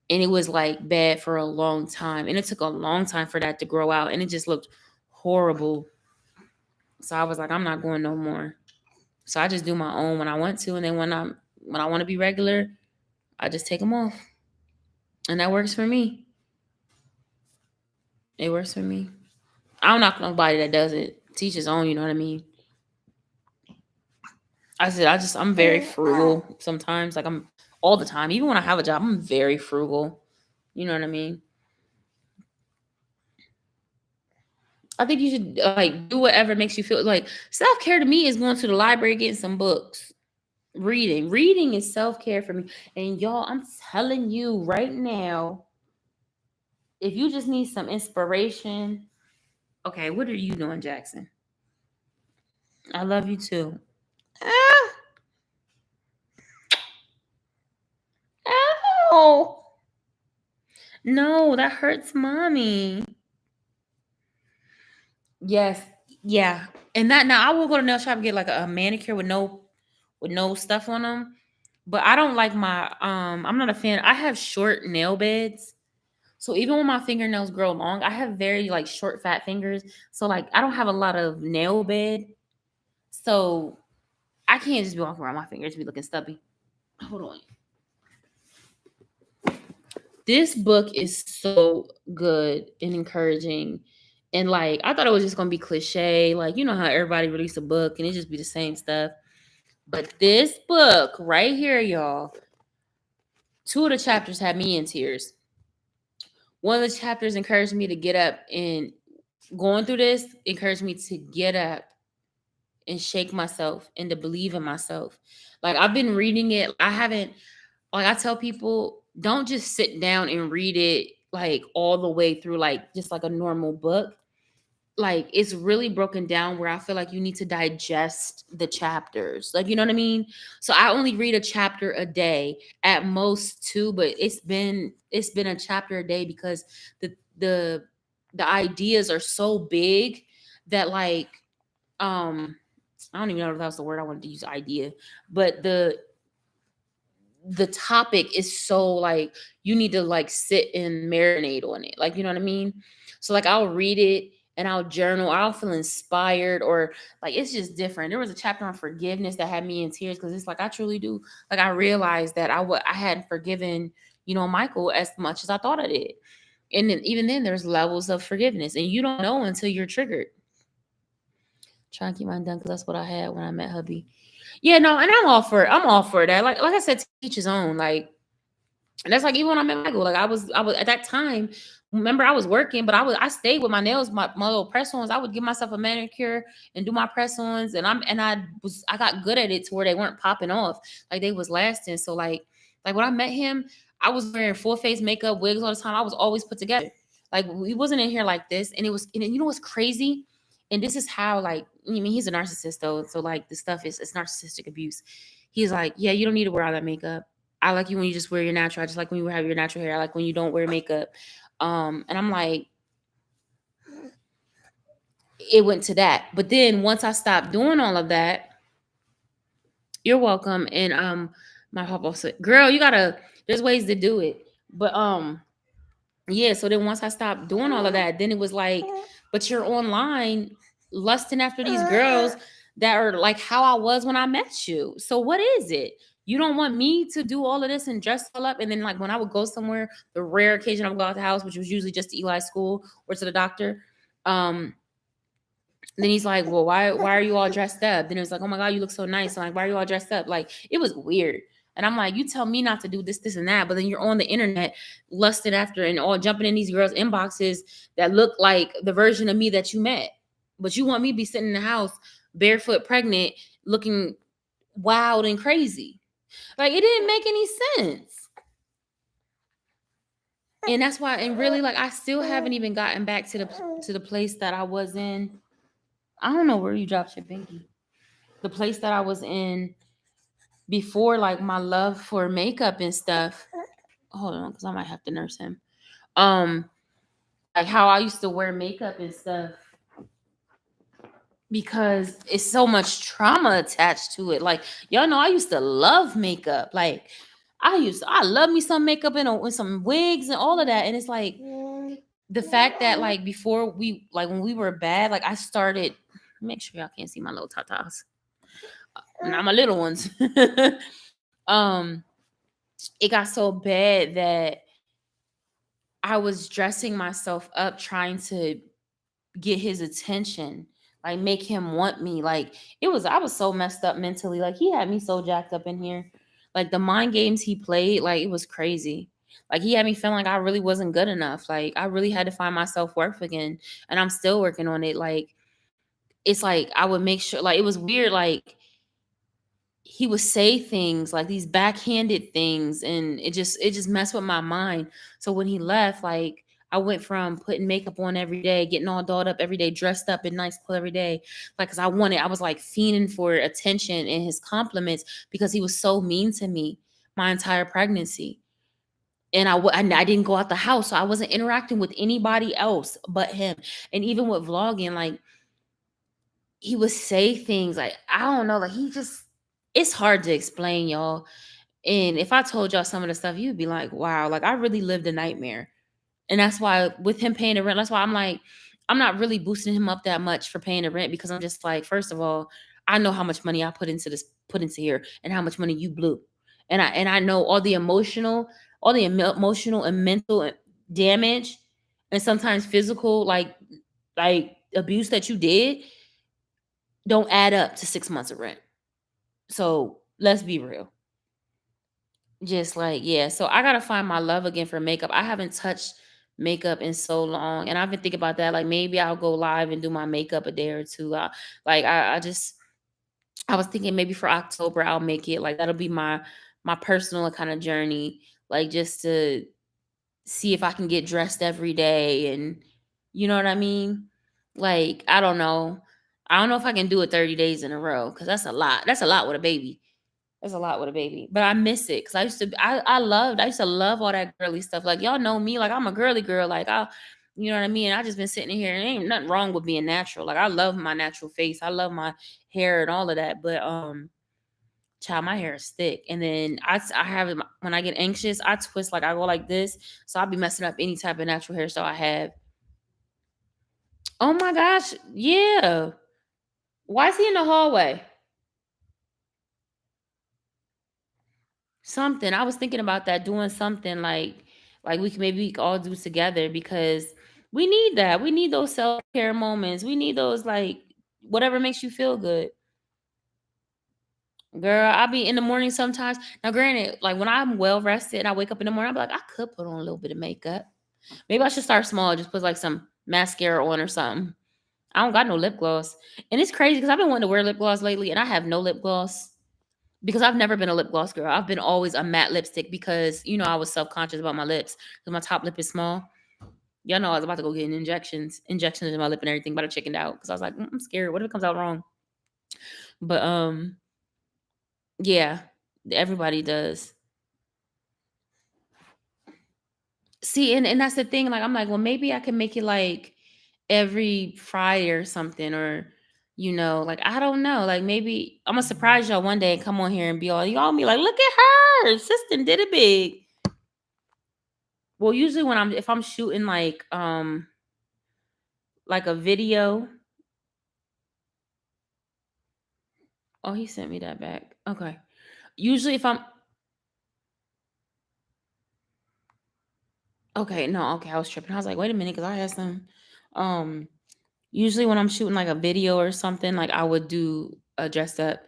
S1: and it was like bad for a long time and it took a long time for that to grow out and it just looked horrible. So I was like, I'm not going no more. So I just do my own when I want to, and then when I want to be regular, I just take them off, and that works for me. It works for me. I don't knock nobody that does it. Teach his own, you know what I mean. I'm very frugal sometimes. Like I'm all the time, even when I have a job, I'm very frugal. You know what I mean. I think you should like do whatever makes you feel like self care to me is going to the library getting some books. Reading is self-care for me. And y'all, I'm telling you right now, if you just need some inspiration, okay, what are you doing, Jackson? I love you too. Ah, ow. No, that hurts mommy. Yes, yeah. And that now I will go to nail shop and get like a manicure with no stuff on them. But I don't like my I'm not a fan. I have short nail beds. So even when my fingernails grow long, I have very like short fat fingers. So like I don't have a lot of nail bed. So I can't just be walking around my fingers be looking stubby. Hold on. This book is so good and encouraging. And like I thought it was just gonna be cliche, like you know how everybody release a book and it just be the same stuff. But this book right here, y'all, two of the chapters had me in tears. One of the chapters encouraged me to get up and going through this encouraged me to get up and shake myself and to believe in myself. Like I've been reading it. I haven't like I tell people, don't just sit down and read it like all the way through, like just like a normal book. Like it's really broken down where I feel like you need to digest the chapters. Like, you know what I mean? So I only read a chapter a day, at most two, but it's been a chapter a day because the the the ideas are so big that like I don't even know if that's the word I wanted to use, idea, but the topic is so like you need to like sit and marinate on it. Like, you know what I mean? So like I'll read it and I'll journal, I'll feel inspired, or like it's just different. There was a chapter on forgiveness that had me in tears because it's like I truly do. Like I realized that I hadn't forgiven, Michael as much as I thought I did. And then, even then there's levels of forgiveness and you don't know until you're triggered. Trying to keep mine done because that's what I had when I met hubby. Yeah, no, and I'm all for that. Like I said, to each his own. Like, and that's like even when I met Michael, like I was at that time. Remember, I was working, but I stayed with my nails, my little press ons. I would give myself a manicure and do my press ons, and I got good at it to where they weren't popping off, like they was lasting. So like when I met him, I was wearing full face makeup, wigs all the time. I was always put together. Like we wasn't in here like this, and it was. And you know what's crazy? And this is how, like, I mean, he's a narcissist though, so like the stuff is it's narcissistic abuse. He's like, yeah, you don't need to wear all that makeup. I like you when you just wear your natural. I just like when you have your natural hair. I like when you don't wear makeup. And I'm like, it went to that. But then once I stopped doing all of that, you're welcome. And my papa said, girl, you gotta, there's ways to do it. But yeah, so then once I stopped doing all of that, then it was like, but you're online lusting after these girls that are like how I was when I met you. So what is it? You don't want me to do all of this and dress all up, and then like when I would go somewhere, the rare occasion I would go out the house, which was usually just to Eli's school or to the doctor, um, then he's like, well, why are you all dressed up? Then it was like, oh my God, you look so nice. I'm like, why are you all dressed up? Like, it was weird. And I'm like, you tell me not to do this, this, and that, but then you're on the internet lusting after and all jumping in these girls' inboxes that look like the version of me that you met. But you want me to be sitting in the house barefoot, pregnant, looking wild and crazy. Like, it didn't make any sense. And that's why, and really, like, I still haven't even gotten back to the place that I was in. I don't know where you dropped your binky. The place that I was in before, like my love for makeup and stuff. Hold on, because I might have to nurse him. Um, like how I used to wear makeup and stuff because it's so much trauma attached to it. Like y'all know, I used to love makeup. Like I love me some makeup and some wigs and all of that. And it's like the fact that like before we like when we were bad, like I started. Make sure y'all can't see my little tatas. Not my little ones. um, it got so bad that I was dressing myself up trying to get his attention, like make him want me. Like I was so messed up mentally. Like he had me so jacked up in here. Like the mind games he played, like it was crazy. Like he had me feeling like I really wasn't good enough. Like I really had to find my self-worth again. And I'm still working on it. Like it's like I would make sure, like it was weird, like he would say things like these backhanded things, and it just messed with my mind. So when he left, like I went from putting makeup on every day, getting all dolled up every day, dressed up in nice clothes every day, like because I was like fiending for attention and his compliments because he was so mean to me my entire pregnancy. And I didn't go out the house, so I wasn't interacting with anybody else but him. And even with vlogging, like he would say things like I don't know, like he just it's hard to explain, y'all. And if I told y'all some of the stuff, you'd be like, wow, like I really lived a nightmare. And that's why with him paying the rent, that's why I'm like, I'm not really boosting him up that much for paying the rent because I'm just like, first of all, I know how much money I put into here, and how much money you blew. And I know all the emotional and mental damage, and sometimes physical, like abuse that you did don't add up to 6 months of rent. So let's be real. Just like, yeah. So I gotta find my love again for makeup. I haven't touched makeup in so long. And I've been thinking about that. Like maybe I'll go live and do my makeup a day or two. I was thinking maybe for October I'll make it. Like that'll be my personal kind of journey. Like just to see if I can get dressed every day, and you know what I mean? Like, I don't know. I don't know if I can do it 30 days in a row because that's a lot. That's a lot with a baby. That's a lot with a baby. But I miss it because I used to love all that girly stuff. Like, y'all know me, like I'm a girly girl. Like, you know what I mean? I just been sitting here and ain't nothing wrong with being natural. Like, I love my natural face. I love my hair and all of that. But child, my hair is thick. And then I have it when I get anxious, I twist, like I go like this. So I'll be messing up any type of natural hairstyle I have. Oh my gosh. Yeah. Why is he in the hallway? Something. I was thinking about that, doing something like we could all do together because we need that. We need those self-care moments. We need those, like, whatever makes you feel good. Girl, I'll be in the morning sometimes. Now, granted, like when I'm well rested and I wake up in the morning, I'm like, I could put on a little bit of makeup. Maybe I should start small, just put like some mascara on or something. I don't got no lip gloss. And it's crazy because I've been wanting to wear lip gloss lately and I have no lip gloss because I've never been a lip gloss girl. I've been always a matte lipstick because, I was self conscious about my lips because my top lip is small. Y'all know I was about to go get injections in my lip and everything, but I chickened out because I was like, I'm scared. What if it comes out wrong? But yeah, everybody does. See, and that's the thing. Like, I'm like, well, maybe I can make it like every Friday or something, or like I don't know. Like maybe I'm gonna surprise y'all one day and come on here and be y'all be like, look at her, sister did it big. Well, usually when if I'm shooting like a video. Oh, he sent me that back. Okay. Usually if I'm okay, no, okay, I was tripping. I was like, wait a minute, because I had some um usually when I'm shooting like a video or something, like I would do a dressed up.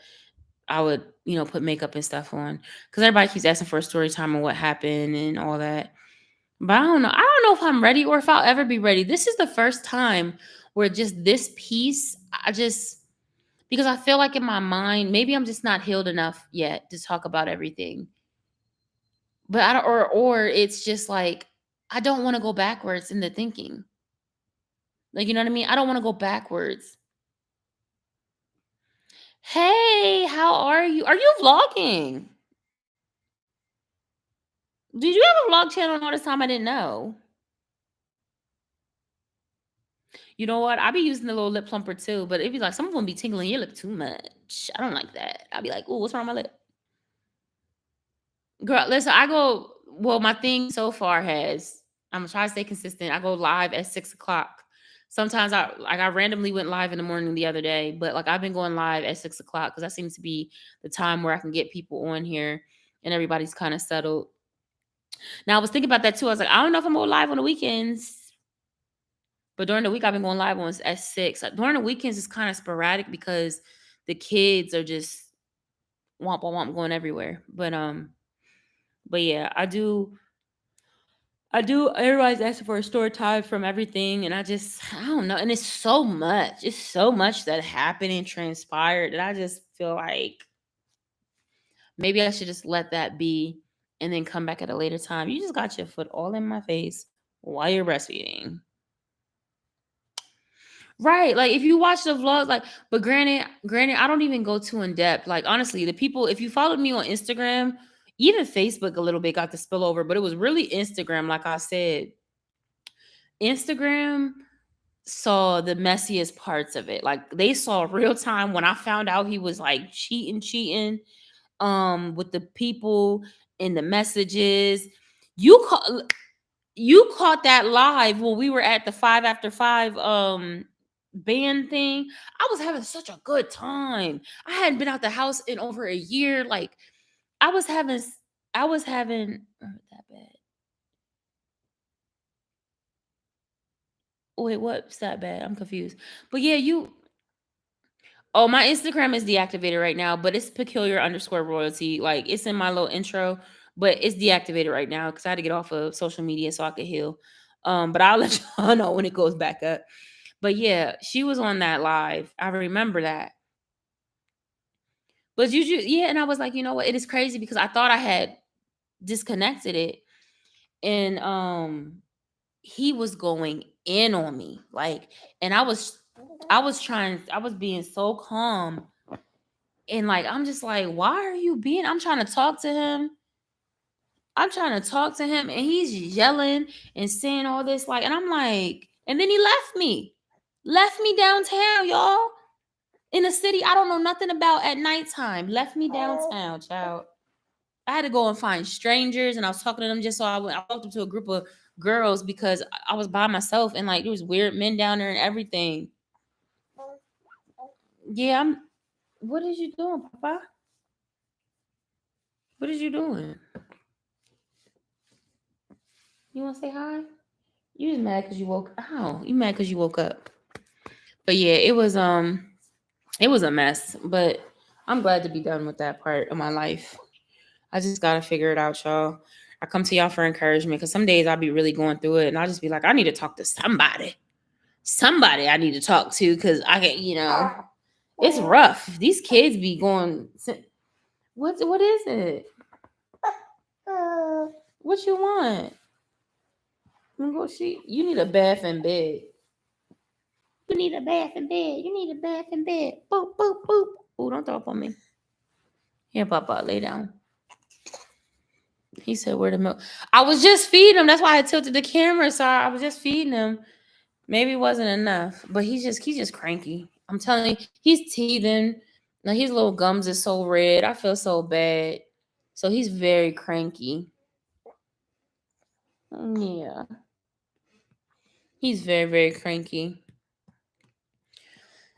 S1: I would, put makeup and stuff on. Because everybody keeps asking for a story time and what happened and all that. But I don't know. I don't know if I'm ready or if I'll ever be ready. This is the first time where just this piece, because I feel like in my mind, maybe I'm just not healed enough yet to talk about everything. But I don't, or it's just like I don't want to go backwards in the thinking. Like, you know what I mean? I don't want to go backwards. Hey, how are you? Are you vlogging? Did you have a vlog channel all this time? I didn't know. You know what? I be using the little lip plumper too, but it be like some of them be tingling your lip too much. I don't like that. I be like, oh, what's wrong with my lip? Girl, listen, well, my thing so far I'm gonna try to stay consistent. I go live at 6 o'clock. Sometimes I randomly went live in the morning the other day, but like I've been going live at 6 o'clock because that seems to be the time where I can get people on here and everybody's kind of settled. Now I was thinking about that too. I was like, I don't know if I'm going live on the weekends, but during the week I've been going live on at 6. During the weekends it's kind of sporadic because the kids are just womp womp going everywhere. But yeah, I do. Everybody's asking for a story time from everything, and I don't know. And it's so much. It's so much that happened and transpired that I just feel like maybe I should just let that be and then come back at a later time. You just got your foot all in my face while you're breastfeeding. Right. Like if you watch the vlogs, but granted, I don't even go too in depth. Like honestly, the people, if you followed me on Instagram, even Facebook a little bit got the spillover, but it was really Instagram, like I said. Instagram saw the messiest parts of it. Like they saw real time when I found out he was like cheating with the people and the messages. You call you caught that live when we were at the 5 after 5 band thing. I was having such a good time. I hadn't been out the house in over a year. Like I was having that bad. Wait, what's that bad? I'm confused. But yeah, oh, my Instagram is deactivated right now, but it's peculiar underscore royalty. Like it's in my little intro, but it's deactivated right now because I had to get off of social media so I could heal. But I'll let y'all know when it goes back up. But yeah, she was on that live. I remember that. But yeah, and I was like, you know what? It is crazy because I thought I had disconnected it. and he was going in on me, like, and I was being so calm, and like I'm just like, why are you being? I'm trying to talk to him, and he's yelling and saying all this, like, and I'm like, and then he left me downtown, y'all, in a city I don't know nothing about at nighttime. Left me downtown, child. I had to go and find strangers, and I was talking to them just so I walked up to a group of girls because I was by myself, and like there was weird men down there and everything. Yeah, I'm. What is you doing, Papa? What is you doing? You want to say hi? You just mad because you woke? Oh, you mad because you woke up? But yeah, it was a mess. But I'm glad to be done with that part of my life. I just gotta figure it out, y'all. I come to y'all for encouragement because some days I'll be really going through it, and I'll just be like, I need to talk to somebody. Somebody I need to talk to because I get, it's rough. These kids be going. What is it? What you want? You need a bath in bed. You need a bath in bed. You need a bath in bed. Boop boop boop. Oh, don't throw up on me. Here, Papa, lay down. He said, "Where the milk?" I was just feeding him. That's why I tilted the camera. So I was just feeding him. Maybe it wasn't enough, but he's just cranky. I'm telling you, he's teething. Now his little gums is so red. I feel so bad. So he's very cranky. Yeah, he's very very cranky.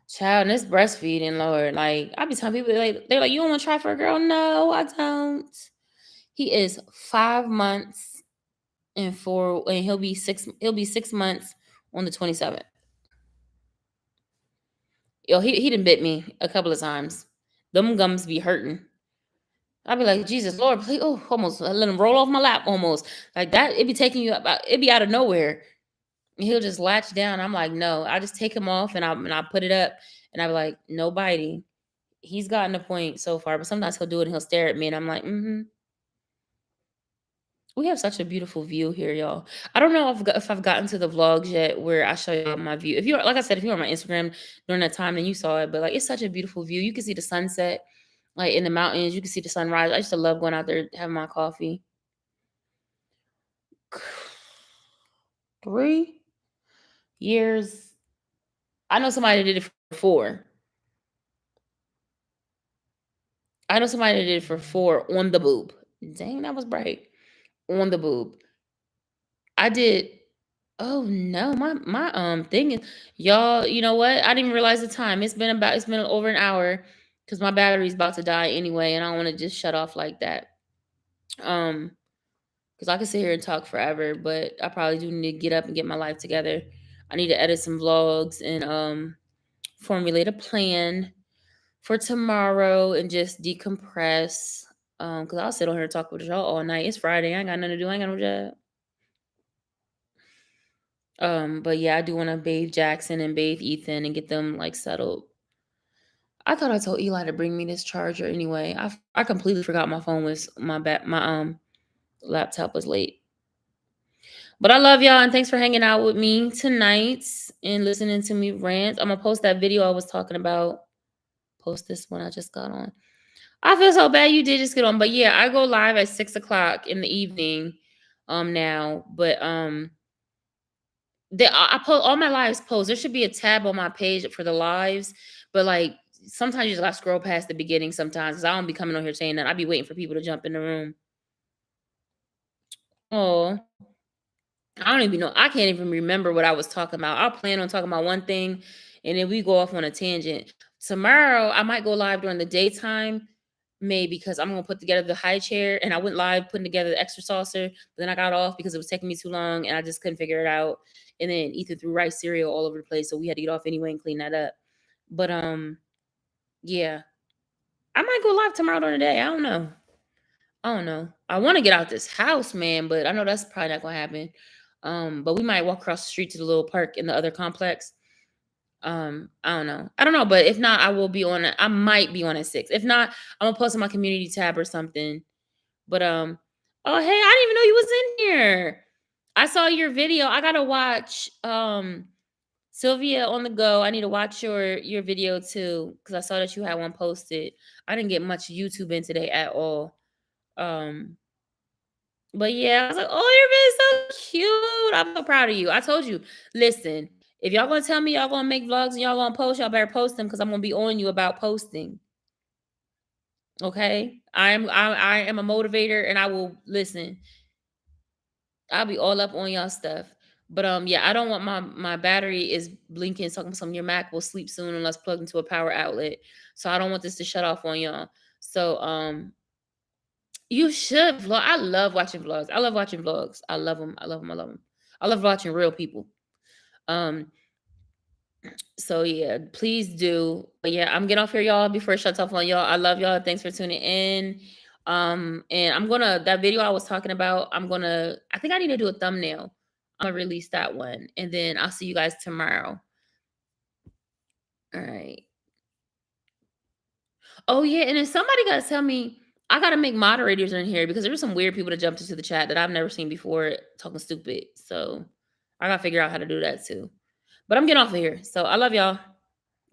S1: Child, and this breastfeeding, Lord. Like I be telling people, they're like, you don't want to try for a girl? No, I don't. He is 5 months and four, and he'll be six. He'll be 6 months on the 27th. Yo, he done bit me a couple of times. Them gums be hurting. I'd be like, Jesus, Lord, please. Oh, almost. I let him roll off my lap almost. Like that, it be taking you about, it be out of nowhere. And he'll just latch down. I'm like, no. I just take him off and I put it up and I be like, no biting. He's gotten a point so far, but sometimes he'll do it and he'll stare at me and I'm like, mm-hmm. We have such a beautiful view here, y'all. I don't know if I've gotten to the vlogs yet where I show y'all my view. If you're, like I said, if you're on my Instagram during that time, then you saw it. But like, it's such a beautiful view. You can see the sunset, like in the mountains. You can see the sunrise. I used to love going out there having my coffee. 3 years. I know somebody that did it for 4. I know somebody that did it for 4 on the boob. Dang, that was bright. On the boob. I did. Oh no, my thing is, y'all. You know what? I didn't even realize the time. It's been over an hour because my battery's about to die anyway, and I don't want to just shut off like that. Um, because I could sit here and talk forever, but I probably do need to get up and get my life together. I need to edit some vlogs and formulate a plan for tomorrow and just decompress. Because I'll sit on here and talk with y'all all night. It's Friday. I ain't got nothing to do. I ain't got no job. But yeah, I do want to bathe Jackson and bathe Ethan and get them like settled. I thought I told Eli to bring me this charger anyway. I completely forgot my phone was my laptop was late. But I love y'all and thanks for hanging out with me tonight and listening to me rant. I'm gonna post that video I was talking about. Post this one I just got on. I feel so bad you did just get on, but yeah, I go live at 6 o'clock in the evening. Now, but I put all my lives post. There should be a tab on my page for the lives, but like sometimes you just gotta scroll past the beginning sometimes because I don't be coming on here saying that. I be waiting for people to jump in the room. Oh, I don't even know. I can't even remember what I was talking about. I'll plan on talking about one thing and then we go off on a tangent. Tomorrow I might go live during the daytime, maybe because I'm gonna put together the high chair and I went live putting together the extra saucer, but then I got off because it was taking me too long and I just couldn't figure it out. And then Ethan threw rice cereal all over the place, so we had to get off anyway and clean that up. But yeah. I might go live tomorrow during the day. I don't know. I don't know. I want to get out this house, man, but I know that's probably not gonna happen. But we might walk across the street to the little park in the other complex. I don't know. I don't know, but if not, I will be on it. I might be on at 6. If not, I'm gonna post on my community tab or something. But Oh, hey, I didn't even know you was in here. I saw your video. I gotta watch Sylvia on the go. I need to watch your video too because I saw that you had one posted. I didn't get much YouTube in today at all. Um, but yeah, I was like, oh, you're being so cute. I'm so proud of you. I told you, listen, if y'all gonna tell me y'all gonna make vlogs and y'all gonna post, y'all better post them because I'm gonna be on you about posting. Okay, I am a motivator, and I will listen. I'll be all up on y'all stuff. But yeah, I don't want my battery is blinking talking some your Mac will sleep soon unless plugged into a power outlet. So I don't want this to shut off on y'all. So you should vlog. I love watching vlogs. I love watching vlogs. I love them. I love them. I love them. I love watching real people. Um so yeah, please do. But yeah, I'm getting off here, y'all, before it shuts off on y'all. I love y'all. Thanks for tuning in. And I'm gonna that video I was talking about, I think I need to do a thumbnail. I'm gonna release that one. And then I'll see you guys tomorrow. All right. Oh yeah, and then somebody gotta tell me I gotta make moderators in here because there were some weird people that jumped into the chat that I've never seen before talking stupid. So I gotta figure out how to do that too. But I'm getting off of here. So I love y'all.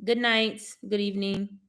S1: Good night. Good evening.